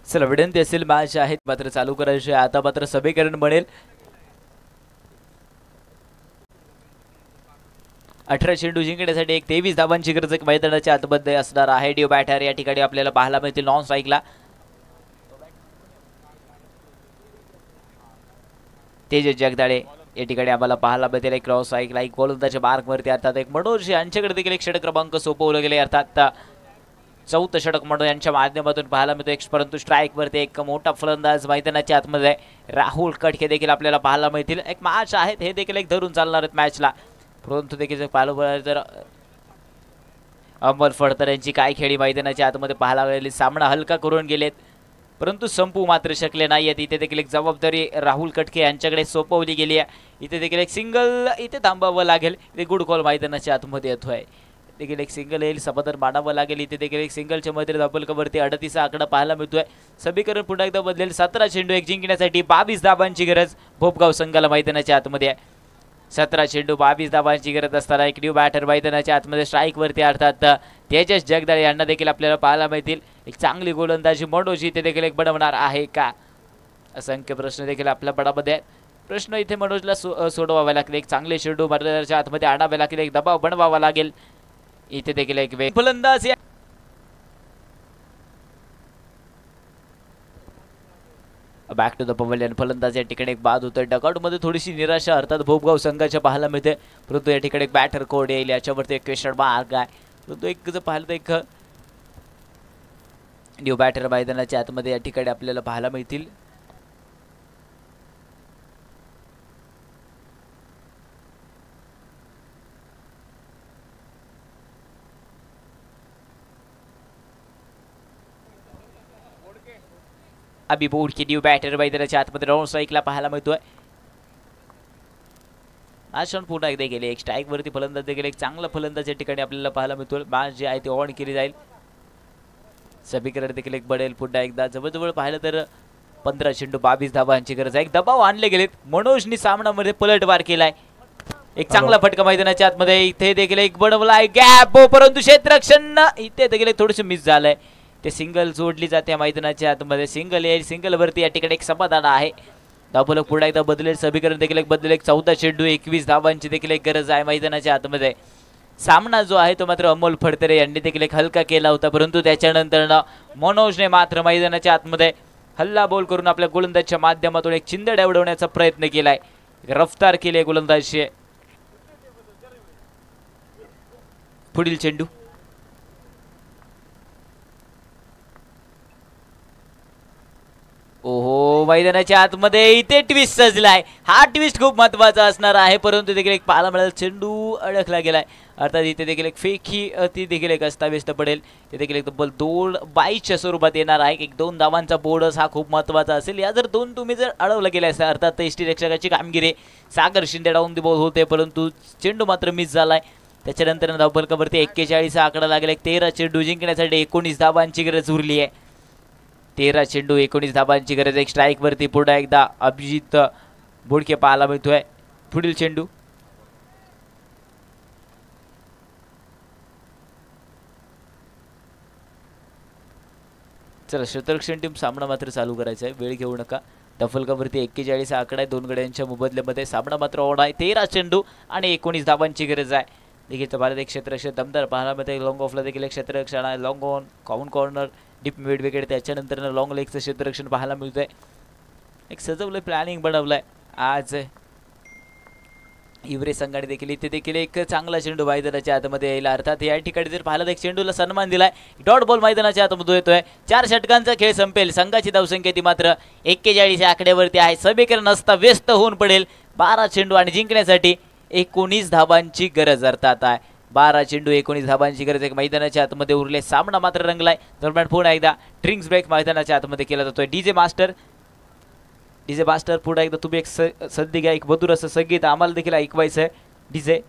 चला विनंती असेल मॅच आहेत मात्र चालू करायचे. आता मात्र समीकरण बनेल. 18 चेंडू जिंकण्यासाठी एक 23 धावांची गरज एक मैदानाच्या आतमध्ये असणार आहे. डिओ बॅटर या ठिकाणी आपल्याला पाहायला मिळतील नॉन स्ट्राईकला. तेजस जगदाळे या ठिकाणी आम्हाला पाहायला मिळतील एक क्रॉस स्ट्राईकला. एक गोलंदाजच्या मार्कवरती अर्थात एक मनोज यांच्याकडे देखील एक षटक क्रमांक सोपवले गेले, अर्थात 4थं षटक म्हणून यांच्या माध्यमातून पाहायला मिळतो. परंतु स्ट्राईक वरती एक मोठा फलंदाज मैदानाच्या आतमध्ये राहुल कडके देखील आपल्याला पाहायला मिळतील. एक मॅच आहेत हे देखील एक धरून चालणार आहेत मॅचला. परंतु देखील पाहिलं तर अमोल फडतरे यांची काय खेळी मैदानाच्या आतमध्ये पाहायला मिळाली. सामना हलका करून गेलेत, परंतु संपू मात्र शकले नाही आहेत. इथे देखील एक जबाबदारी राहुल कडके यांच्याकडे सोपवली गेली आहे. इथे देखील एक सिंगल इथे थांबावं लागेल. इथे गुड कॉल मैदानाच्या आतमध्ये येतोय. देखील एक सिंगल येईल, समाधान मानावं लागेल. इथे देखील एक सिंगलच्या मध्ये धावफलकावरती 38 आकडा पाहायला मिळतोय. समीकरण पुन्हा एकदा बदलेल. 17 चेंडू एक जिंकण्यासाठी 22 धावांची गरज भोपगाव संघाला मैदानाच्या आतमध्ये आहे. 17 चेंडू 22 धावांची गरज असताना एक न्यू बॅटर मैदानाच्या आतमध्ये स्ट्राईक वरती अर्थात तेजस जगदाळे यांना देखील आपल्याला पाहायला मिळतील. एक चांगली गोलंदाजी मनोज इथे देखील एक बनवणार आहे का, असंख्य प्रश्न देखील आपल्या बडामध्ये आहेत. प्रश्न इथे मनोजला सोडवावे लागतील. एक चांगले चेंडू मैदानाच्या आतमध्ये आणावे लागेल, एक दबाव बनवावा लागेल. इथे देखील एक फलंदाज बॅक टू द पवेलियन. फलंदाज या ठिकाणी एक बाद होतोय. डगआउटमध्ये थोडीशी निराशा अर्थात भोपगाव संघाच्या पाहायला मिळते, परंतु या ठिकाणी एक बॅटर कोड येईल याच्यावरती एक क्वेश्चन मार्क आहे. परंतु एक जर पाहिलं तर एक न्यू बॅटर मैदानाच्या आतमध्ये या ठिकाणी आपल्याला पाहायला मिळतील. अभी बोर्डके न्यू बॅटर मैदानाच्या आतमध्ये राऊंड स्ट्राईकला पाहायला मिळतोय. आज क्षण पुन्हा एकदा गेले एक स्ट्राईक वरती फलंदाज देखील एक चांगला फलंदाज या ठिकाणी आपल्याला पाहायला मिळतोय. मॅच जी आहे ती ऑन केली जाईल. सभीकडे देखील एक बडेल पुन्हा एकदा जवळजवळ पाहिलं तर 15 चेंडू 22 धावांची गरज आहे. एक दबाव आणले गेलेत. मनोजनी सामनामध्ये पलटवार केलाय. एक चांगला फटका मैदानाच्या आतमध्ये. इथे देखील एक बनवलाय गॅप, परंतु क्षेत्ररक्षण इथे देखील थोडंसं मिस झालंय. ते सिंगल जोडली जाते मैदानाच्या आतमध्ये. सिंगल येईल. सिंगल वरती या ठिकाणी एक समाधान आहे. धावफलक पुन्हा एकदा बदलेल. सभीकरण देखील एक बदलेल. 14 चेंडू 21 धावांची देखील एक गरज आहे मैदानाच्या आतमध्ये. सामना जो आहे तो मात्र अमोल फडतरे यांनी देखील एक हलका केला होता, परंतु त्याच्यानंतर मनोजने मात्र मैदानाच्या आतमध्ये हल्ला बॉल करून आपल्या गोलंदाजच्या माध्यमातून एक चिंदड उडवण्याचा प्रयत्न केलाय. रफ्तार केली आहे गोलंदाजची. पुढील चेंडू ओहो, मैदानाच्या आतमध्ये इथे ट्विस्ट सजलाय. हा ट्विस्ट खूप महत्वाचा असणार आहे, परंतु देखील एक पाहायला मिळाला चेंडू अडकला गेलाय. अर्थात इथे देखील एक फेकी ती देखील एक अस्ताव्यस्त पडेल. ते देखील एक तब्बल 2-22च्या स्वरूपात येणार आहे. एक 2 धावांचा बोनस हा खूप महत्वाचा असेल. या जर 2 तुम्ही जर अडवलं गेले असता अर्थात यष्टीरक्षकाची कामगिरी. सागर शिंदे डाऊन दी बॉल होते, परंतु चेंडू मात्र मिस झालाय. त्याच्यानंतर धावफलकावरती 41 आकडा लागेल. एक 13 चेंडू जिंकण्यासाठी 19 धावांची गरज उरली आहे. 13 चेंडू 19 धाबांची गरज. एक स्ट्राईक वरती पुन्हा एकदा अभिजित बोडके पाहायला मिळतोय. पुढील चेंडू चला, क्षेत्ररक्षण टीम सामना मात्र चालू करायचा आहे. वेळ घेऊ नका. धावफलकावरती 41 आकडा आहे. 2 गड्यांच्या मोबदल्यामध्ये सामना मात्र ऑन आहे. 13 चेंडू आणि 19 धाबांची गरज आहे. देखील भारत एक क्षेत्ररक्षण दमदार पाहायला मिळते. लॉंग ऑफला देखील एक क्षेत्ररक्षण आहे. Long on count corner deep mid wicket. त्याच्यानंतर लॉंग लेगचं क्षेत्ररक्षण पाहायला मिळतंय. एक सजवलं प्लॅनिंग बनवलंय आज इवरे संघाने देखील. इथे देखील एक चांगला चेंडू मैदानाच्या आतमध्ये यायला. अर्थात या ठिकाणी जर पाहिलं तर एक चेंडूला सन्मान दिलाय. डॉट बॉल मैदानाच्या आतमध्ये येतोय. 4 षटकांचा खेळ संपेल. संघाची धावसंख्या ती मात्र 41 आकड्यावरती आहे. समीकरण असता व्यस्त होऊन पडेल. 12 चेंडू आणि जिंकण्यासाठी 19 धाबांची गरज अर्थात आहे. 12 चेंडू 19 धाबांची गरज. एक मैदानाच्या आतमध्ये उरले. सामना मात्र रंगलाय. दरम्यान पुन्हा एकदा ड्रिंक्स ब्रेक मैदानाच्या आतमध्ये केला जातोय. डीजे मास्टर पुन्हा एकदा तुम्ही एक सद्दी घ्या. एक मधुर असं संगीत आम्हाला देखील ऐकवायचं आहे. DJ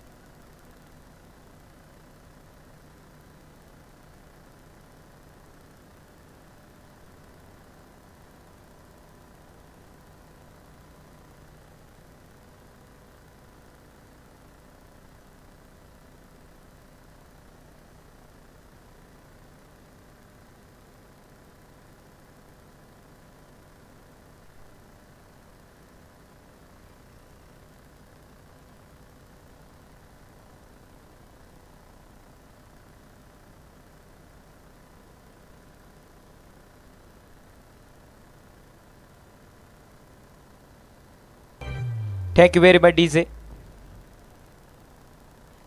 thank you very much DJ.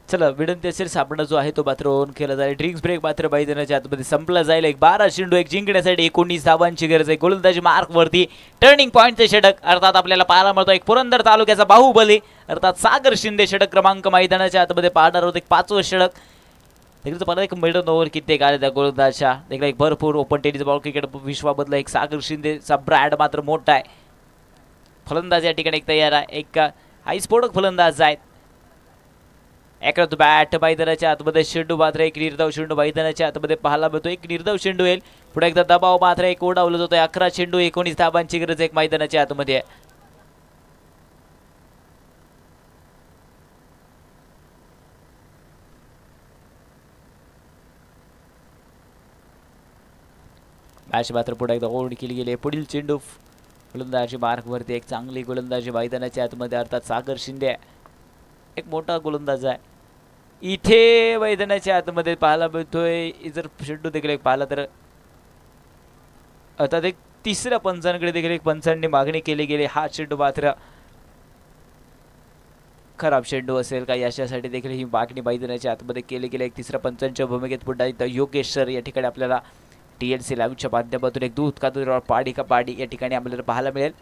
चला, विनंती असेल सामना जो आहे तो मात्र ऑन केला जाईल. ड्रिंक्स ब्रेक मात्र मैदानाच्या आतमध्ये संपला जाईल. एक 12 चेंडू एक जिंकण्यासाठी 19 धावांची गरज आहे. गोलंदाजी मार्क वरती टर्निंग पॉईंटचे षटक अर्थात आपल्याला पाहायला मिळतो. एक पुरंदर तालुक्याचा बाहुबली अर्थात सागर शिंदे षटक क्रमांक मैदानाच्या आतमध्ये पाहणार आहोत. एक 5वं षटक देखील परत एक मिडल ओव्हर किती आले त्या गोलंदाजच्या. देखील एक भरपूर ओपन टेनिस बॉल क्रिकेट विश्वामधला एक सागर शिंदेचा ब्रँड मात्र मोठा आहे. फलंदाज या ठिकाणी एक तयार आहे. एक हायस्फोटक फलंदाज आहेत. एकच बॅट मैदानाच्या आतमध्ये. चेंडू मात्र एक निर्धाव चेंडू मैदानाच्या आतमध्ये पाहायला मिळतो. एक निर्धाव चेंडू येईल. पुढे एकदा दबाव मात्र एक ओढावला जातोय. 11 चेंडू 19 धाबांची गरज एक मैदानाच्या आतमध्ये आहे. मॅच मात्र पुढे एकदा ओढ केली गेली. पुढील चेंडू गोलंदाजी मार्क वरती. एक चांगली गोलंदाजी मैदानाच्या आतमध्ये अर्थात सागर शिंदे एक मोठा गोलंदाज आहे. इथे मैदानाच्या आतमध्ये पाहायला मिळतोय. जर चेंडू देखील एक पाहिला तर अर्थात एक तिसऱ्या पंचांकडे देखील एक पंचांनी मागणी केली गेली. हा चेंडू मात्र खराब चेंडू असेल का याच्यासाठी देखील ही मागणी मैदानाच्या आतमध्ये केली गेली. एक तिसऱ्या पंचांच्या भूमिकेत पुन्हा एकदा योगेश सर या ठिकाणी आपल्याला TLC लाईव्हच्या माध्यमातून एक दूध का दूध पाडी का पाडी या ठिकाणी आपल्याला पाहायला मिळेल.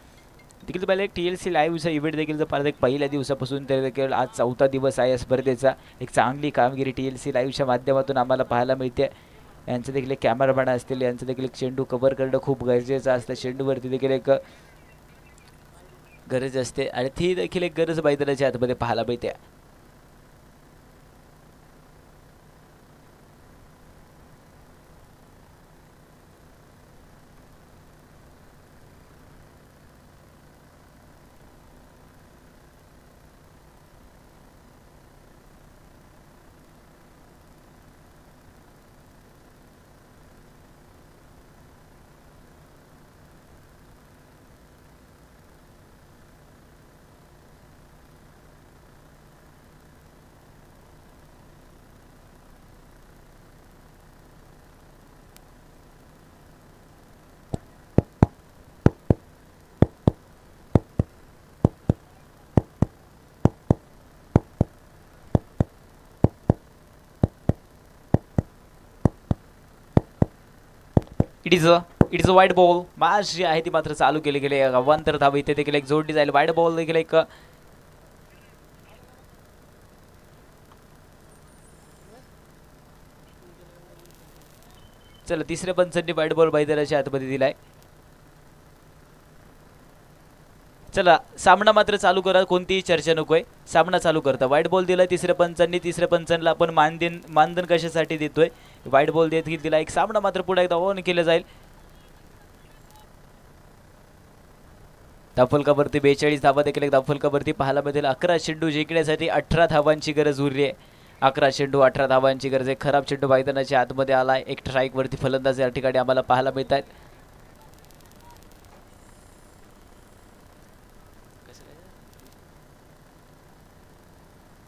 देखील पहिले एक TLC लाईव्हचा इव्हेंट देखील जर पहिल्या दिवसापासून तर देखील आज 4था दिवस आहे स्पर्धेचा. एक चांगली कामगिरी TLC लाईव्हच्या माध्यमातून आम्हाला पाहायला मिळते. यांचं देखील एक कॅमेरामॅन असतील, यांचं देखील एक चेंडू कव्हर करणं खूप गरजेचं असतं. चेंडूवरती देखील एक गरज असते आणि ती देखील एक गरज मैदानाच्या आतमध्ये पाहायला मिळते. इट इज अ वाईट बॉल. मॅच जी आहे ती मात्र चालू केली गेली. अवांतर धाव इथे देखील एक जोडली जाईल. वाईट बॉल देखील एक चला तिसऱ्या पंचांनी वाईट बॉल मैदानाच्या आतमध्ये दिलाय. चला सामना मात्र चालू करा, कोणतीही चर्चा नकोय. सामना चालू करता. वाईट बॉल दिलाय तिसऱ्या पंचांनी. तिसऱ्या पंचांना आपण मानधन कशासाठी देतोय. वाईट बॉल देखील दिला. एक सामना मात्र पुढे एकदा ऑन केला जाईल. धावफलकावरती 42 धावा देखील एक धावफलकावरती पाहायला मिळेल. 11 चेंडू जिंकण्यासाठी 18 धावांची गरज उरली आहे. 11 चेंडू 18 धावांची गरज आहे. खराब चेंडू मैदानाच्या आतमध्ये आलाय. एक स्ट्राईक वरती फलंदाज या ठिकाणी आम्हाला पाहायला मिळत आहेत.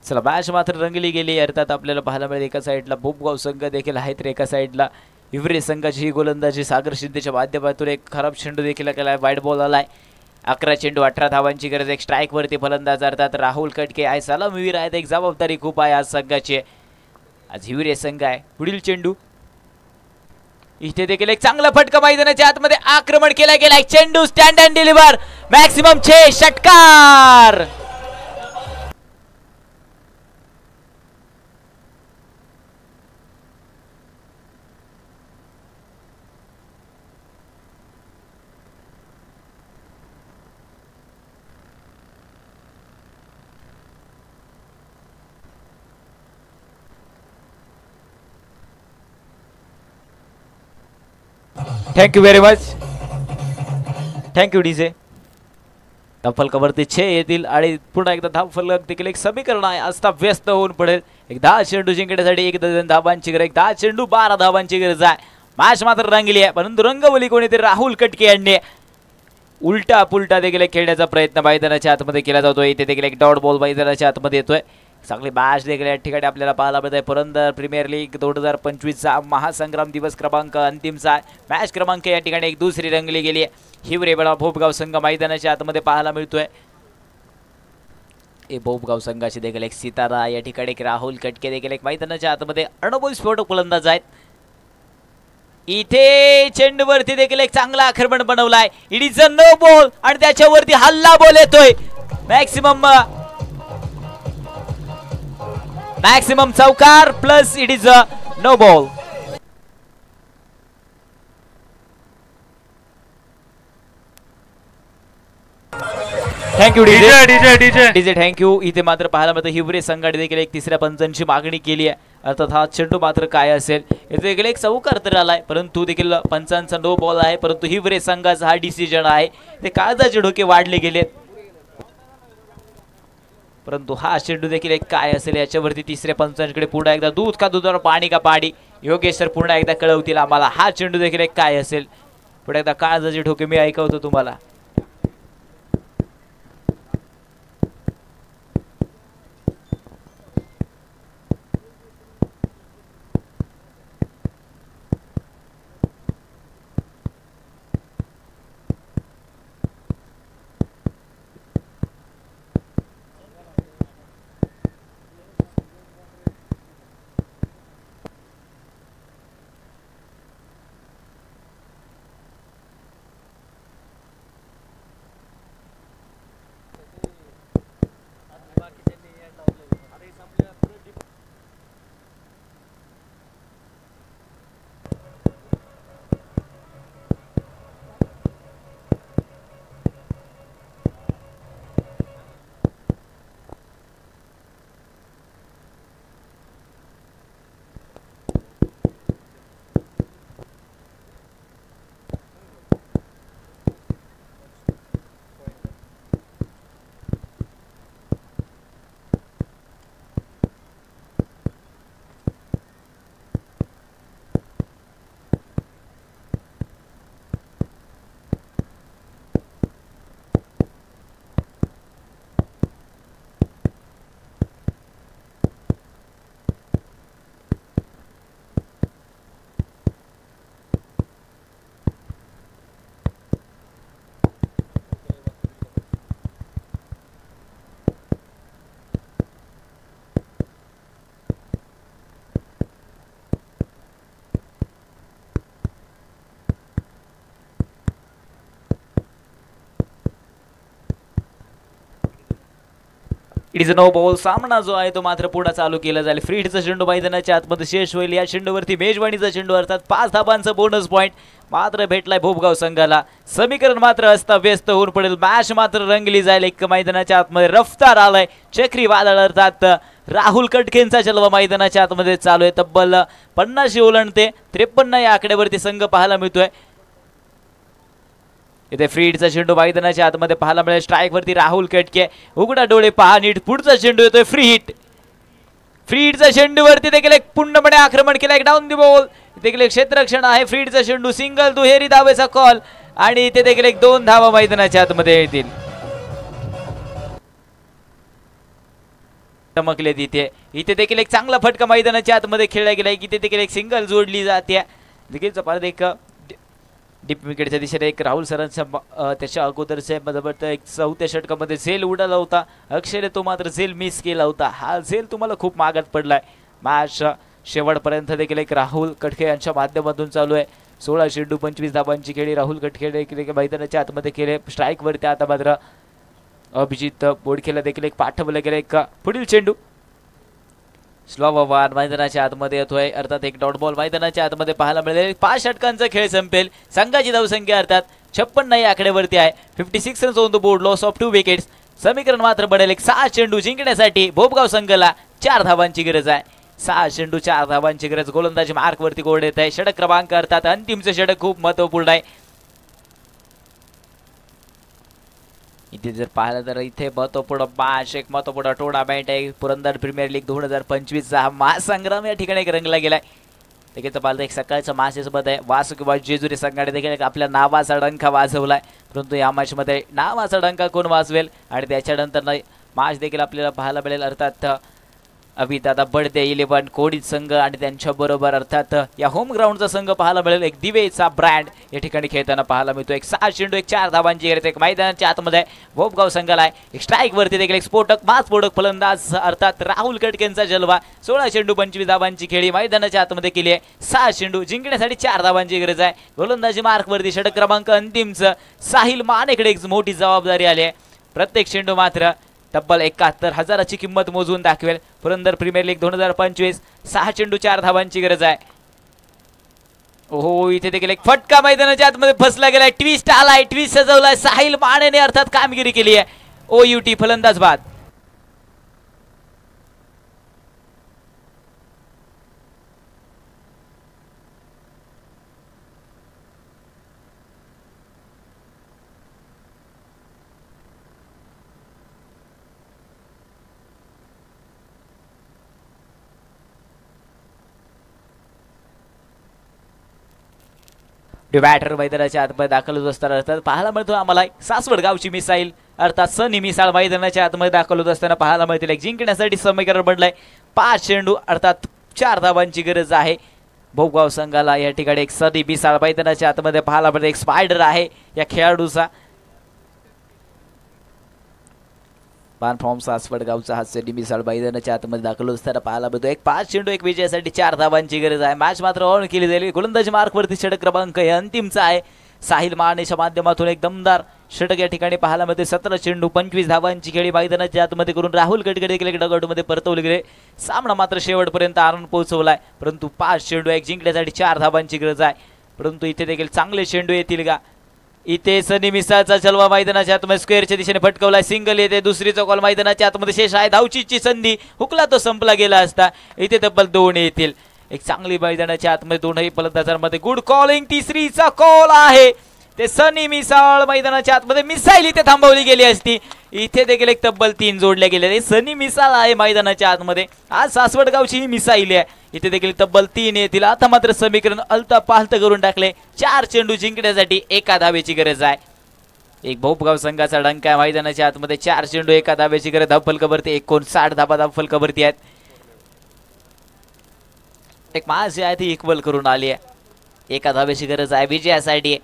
चला मॅच मात्र रंगली गेली. अर्थात आपल्याला पाहायला मिळेल एका साईडला बोबगाव संघ देखील आहे तर एका साईडला हिवरे संघाची ही गोलंदाजी सागर शिंदेच्या माध्यमातून एक खराब चेंडू देखील केलाय. वाईट बॉल आलाय. 11 चेंडू 18 धावांची गरज. एक स्ट्राईक वरती फलंदाज अर्थात राहुल कटके आहे. सलामीवीर आहेत. एक जबाबदारी खूप आहे आज संघाची. आज हिवरे संघ आहे. पुढील चेंडू इथे देखील एक चांगला फटका मैदानाच्या आतमध्ये आक्रमण केला गेला. चेंडू स्टँड अँड डिलिव्हर मॅक्सिमम 6 षटकार. Thank you very much. Thank you DJ. धावफलकावरती 6 येतील आणि पुन्हा एकदा धावफलक देखील एक समीकरण आहे. असता व्यस्त होऊन पडेल. एक 10 चेंडू जिंकण्यासाठी 1 डझन धावांची गरज. 10 चेंडू 12 धावांची गरज आहे. मॅच मात्र रंगली आहे परंतु रंगवली कोणीतरी राहुल कटके यांनी. उलटा पुलटा देखील खेळण्याचा प्रयत्न मैदानाच्या आतमध्ये केला जातोय. इथे देखील एक डॉट बॉल मैदानाच्या आतमध्ये येतोय. चांगली मॅच देखील या ठिकाणी आपल्याला पाहायला मिळत आहे. पुरंदर प्रीमियर लीग 2025चा महासंग्राम दिवस क्रमांक अंतिमचा मॅच क्रमांक या ठिकाणी एक दुसरी रंगली गेली आहे. हिवरे बडा भोपगाव संघ मैदानाच्या आतमध्ये पाहायला मिळतोय. भोपगाव संघाची देखील एक सितारा या ठिकाणी एक राहुल कटके देखील एक मैदानाच्या आतमध्ये अनुभवी स्फोटक फलंदाज आहेत. इथे चेंडूवरती देखील एक चांगला आक्रमण बनवलाय. It is a no ball आणि त्याच्यावरती हल्ला बॉल येतोय. मॅक्सिमम चौकार plus it is a no ball. Thank you DJ thank you. इथे मात्र पाहायला मिळतं हिवरे संघाने देखील एक तिसऱ्या पंचांची मागणी केली आहे. अर्थात हा चेंडू मात्र काय असेल. इथे देखील एक चौकार तर आलाय परंतु देखील पंचांचा नो बॉल आहे. परंतु हिवरे संघाचा हा डिसिजन आहे. ते काळजाचे डोके वाढले गेलेत परंतु हा चेंडू देखील एक काय असेल याच्यावरती तिसऱ्या पंचांकडे पुन्हा एकदा दूध का दुधावर पाणी का पाणी. योगेश सर पुन्हा एकदा कळवतील आम्हाला. हा चेंडू देखील एक काय असेल. पुन्हा एकदा काळजाचे ठोके मी ऐकवतो तुम्हाला. It is no ball. सामना जो आहे तो मात्र पुढे चालू केला जाईल. फ्री हिटचा चेंडू मैदानाच्या आतमध्ये शेष होईल. या चेंडूवरती मेजवानीचा चेंडू अर्थात 5 धाबांचा बोनस पॉईंट मात्र भेटलाय भोपगाव संघाला. समीकरण मात्र अस्ताव्यस्त होऊन पडेल. मॅच मात्र रंगली जाईल. एक मैदानाच्या आतमध्ये रफ्तार आलाय. चक्रीवादळ अर्थात राहुल कटकेंचा जलवा मैदानाच्या आतमध्ये चालू आहे. तब्बल 50 ओलांडते 53 या आकड्यावरती संघ पाहायला मिळतोय. इथे फ्रीडचा चेंडू मैदानाच्या आतमध्ये पाहायला मिळेल. स्ट्राईक वरती राहुल कटके. उघडा डोळे पहा नीट. पुढचा चेंडू येतोय फ्री हिट. फ्रीडचा चेंडूवरती देखील एक पूर्णपणे आक्रमण केलं. एक डाऊन दी बॉल. देखील एक क्षेत्ररक्षण आहे. फ्रीडचा चेंडू सिंगल दुहेरी धावेचा कॉल आणि इथे देखील एक 2 धावा मैदानाच्या आतमध्ये येतील. चमकले तिथे. इथे देखील एक चांगला फटका मैदानाच्या आतमध्ये खेळला गेलाय. इथे देखील एक सिंगल जोडली जाते. देखील परत एक डीप विकेटच्या दिशेने एक राहुल सरांच्या त्याच्या अगोदरच्या एक 4थ्या षटकामध्ये झेल उडाला होता. अक्षयने तो मात्र झेल मिस केला होता. हा झेल तुम्हाला खूप मागात पडलाय. मॅच शेवटपर्यंत देखील एक राहुल कटके यांच्या माध्यमातून चालू आहे. 16 चेंडू 25 धाबांची खेळी राहुल कटके देखील मैदानाच्या आतमध्ये केले. स्ट्राईक वरती आता मात्र अभिजित बोडखेला देखील एक पाठवलं गेलं. एक पुढील चेंडू स्लोवान मैदानाच्या आतमध्ये येतोय. अर्थात एक डॉट बॉल मैदानाच्या आतमध्ये पाहायला मिळेल. 5 षटकांचा खेळ संपेल. संघाची धावसंख्या अर्थात 56 या आकड्यावरती आहे. 56 runs on the board. Loss of 2 wickets. समीकरण मात्र बनेल एक 6 चेंडू जिंकण्यासाठी भोपगाव संघाला 4 धावांची गरज आहे. 6 चेंडू 4 धावांची गरज. गोलंदाजी मार्क वरती गोड येत आहे. षटक क्रमांक अर्थात अंतिमचं षटक खूप महत्वपूर्ण आहे. इथे जर पाहिलं तर इथे महत्वपूर्ण मॅच एक महत्वपूर्ण टुर्नामेंट आहे. पुरंदर प्रीमियर लीग 2025 चा महासंग्राम या ठिकाणी रंगला गेलाय. देखील पाहिलं एक सकाळचं मॅच मध्ये वासू किंवा जेजुरी संघाने देखील आपल्या नावाचा डंका वाजवलाय. परंतु या मॅच मध्ये नावाचा डंका कोण वाजवेल आणि त्याच्यानंतर मॅच देखील आपल्याला पाहायला मिळेल. अर्थात अभिदादा बडदे 11 कोडीत संघ आणि त्यांच्या बरोबर अर्थात या होम ग्राउंडचा संघ पाहायला मिळेल. एक दिवेचा ब्रँड या ठिकाणी खेळताना पाहायला मिळतो. एक 6 चेंडू एक 4 धावांची गरज. एक मैदानाच्या आतमध्ये भोपगाव संघाला आहे. एक स्ट्राईक वरती देखील एक स्फोटक फलंदाज अर्थात राहुल कटकेंचा जलवा. 16 चेंडू 25 धावांची खेळी मैदानाच्या आतमध्ये केली आहे. 6 चेंडू जिंकण्यासाठी 4 धावांची गरज आहे. गोलंदाजी मार्क वरती षटक क्रमांक अंतिमचं साहिल मानेकडे एक मोठी जबाबदारी आली आहे. प्रत्येक चेंडू मात्र तब्बल 71,000ची किंमत मोजून दाखवेल. पुरंदर प्रीमियर लीग 2025 6 चेंडू 4 धावांची गरज आहे. ओहो इथे देखील एक फटका मैदानाच्या आतमध्ये फसला गेलाय. ट्विस्ट आलाय. ट्विस्ट सजवलाय. साहिल मानेने अर्थात कामगिरी केली आहे. OUT फलंदाज बाद. बॅटर मैदानाच्या आतमध्ये दाखल होत असताना अर्थात पाहायला मिळतो आम्हाला सासवड गावची मिसाईल अर्थात सनी मिसाळ मैदानाच्या आतमध्ये दाखल होत असताना पाहायला मिळतील. एक जिंकण्यासाठी समीकरण बनलंय. 5 चेंडू अर्थात 4 धावांची गरज आहे भोपगाव संघाला. या ठिकाणी एक सनी मिसाळ मैदानाच्या आतमध्ये पाहायला मिळते. एक स्पायडर आहे या खेळाडूचा. फ्रॉम सासवड गावचा हा सनी मिसाळ मैदानाच्या आतमध्ये दाखल होत असताना पाहायला मिळतो. एक 5 चेंडू एक विजयासाठी 4 धावांची गरज आहे. मॅच मात्र ऑन केली जाईल. गोलंदाजी मार्कवरती षटक क्रमांक हे अंतिमचा आहे. साहिल मानेच्या माध्यमातून एक दमदार षटक या ठिकाणी पाहायला मिळते. 17 चेंडू 25 धावांची खेळी मैदानाच्या आतमध्ये करून राहुल कटके देखील डगआउटमध्ये परतवले गेले. सामना मात्र शेवटपर्यंत आनंद पोहोचवलाय. परंतु 5 चेंडू एक जिंकण्यासाठी 4 धावांची गरज आहे. परंतु इथे देखील चांगले चेंडू येतील का. इथे सनी मिसाळचा चलवा मैदानाच्या आतमध्ये स्क्वेअरच्या दिशेने फटकवलाय. सिंगल येते. दुसरीचा कॉल मैदानाच्या आतमध्ये शेष आहे. धावचीची संधी हुकला तो संपला गेला असता. इथे तब्बल 2 येतील. एक चांगली मैदानाच्या आतमध्ये दोनही फलंदाजांमध्ये गुड कॉलिंग. तिसरीचा कॉल आहे ते सनी मिसाळ मैदानाच्या आतमध्ये मिसाईल इथे थांबवली गेली असती. इथे देखील एक तब्बल 3 जोडल्या गेले. सनी मिसाळ आहे मैदानाच्या आतमध्ये. आज सासवड गावची ही मिसाईल आहे. इथे देखील तब्बल 3 येतील. आता मात्र समीकरण अलता पालत करून टाकले. 4 चेंडू जिंकण्यासाठी 1 धावेची गरज आहे. एक भोपगाव संघाचा डंका मैदानाच्या आतमध्ये. 4 चेंडू 1 धावेची गरज. धावफलकावरती 59 धाबा धावफलकावरती आहेत. एक मास आहे ती इक्वल करून आली आहे. 1 धावेची गरज आहे विजयासाठी.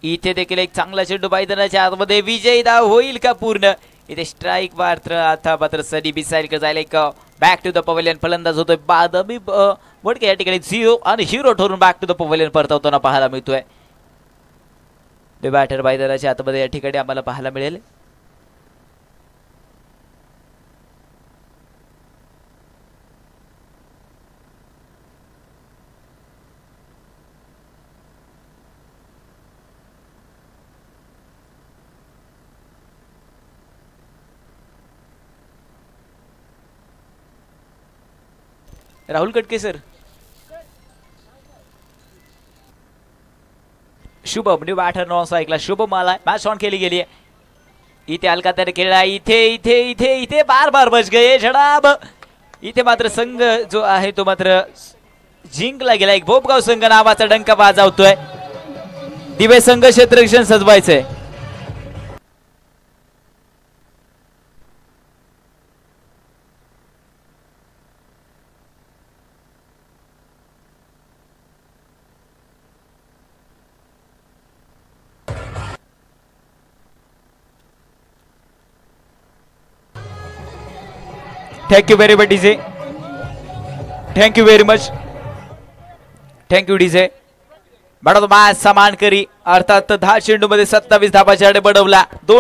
इथे देखील एक चांगला चेंडू मैदानाच्या आतमध्ये. विजयी धाव होईल का पूर्ण. इथे स्ट्राईक मात्र आता मात्र सनी मिसाईल जायला एक बॅक टू द पवेलियन फलंदाज होतोय. बादमी वडके या ठिकाणी 0 आणि हिरो ठरून बॅक टू द पवेलियन परतवताना पाहायला मिळतोय. बॅटर मैदानाच्या आतमध्ये या ठिकाणी आम्हाला पाहायला मिळेल. Rahul Katke sir. Shubham new batter non सायकला शुभम आलाय. मॅच ऑन केली गेली आहे. इथे अलका त्याने खेळला. इथे इथे इथे इथे बार बार बच गए झडाब. इथे मात्र संघ जो आहे तो मात्र जिंकला गेला. एक भोपगाव संघ नावाचा डंका वाजवतोय. दिवे संघ क्षेत्ररक्षण सजवायचंय. Thank you very much DJ. Thank you very much. Thank you DJ. Madam match समान करी अर्थात 10 चेंडू मध्ये 27 धाबाच्या आडे बडवला. 2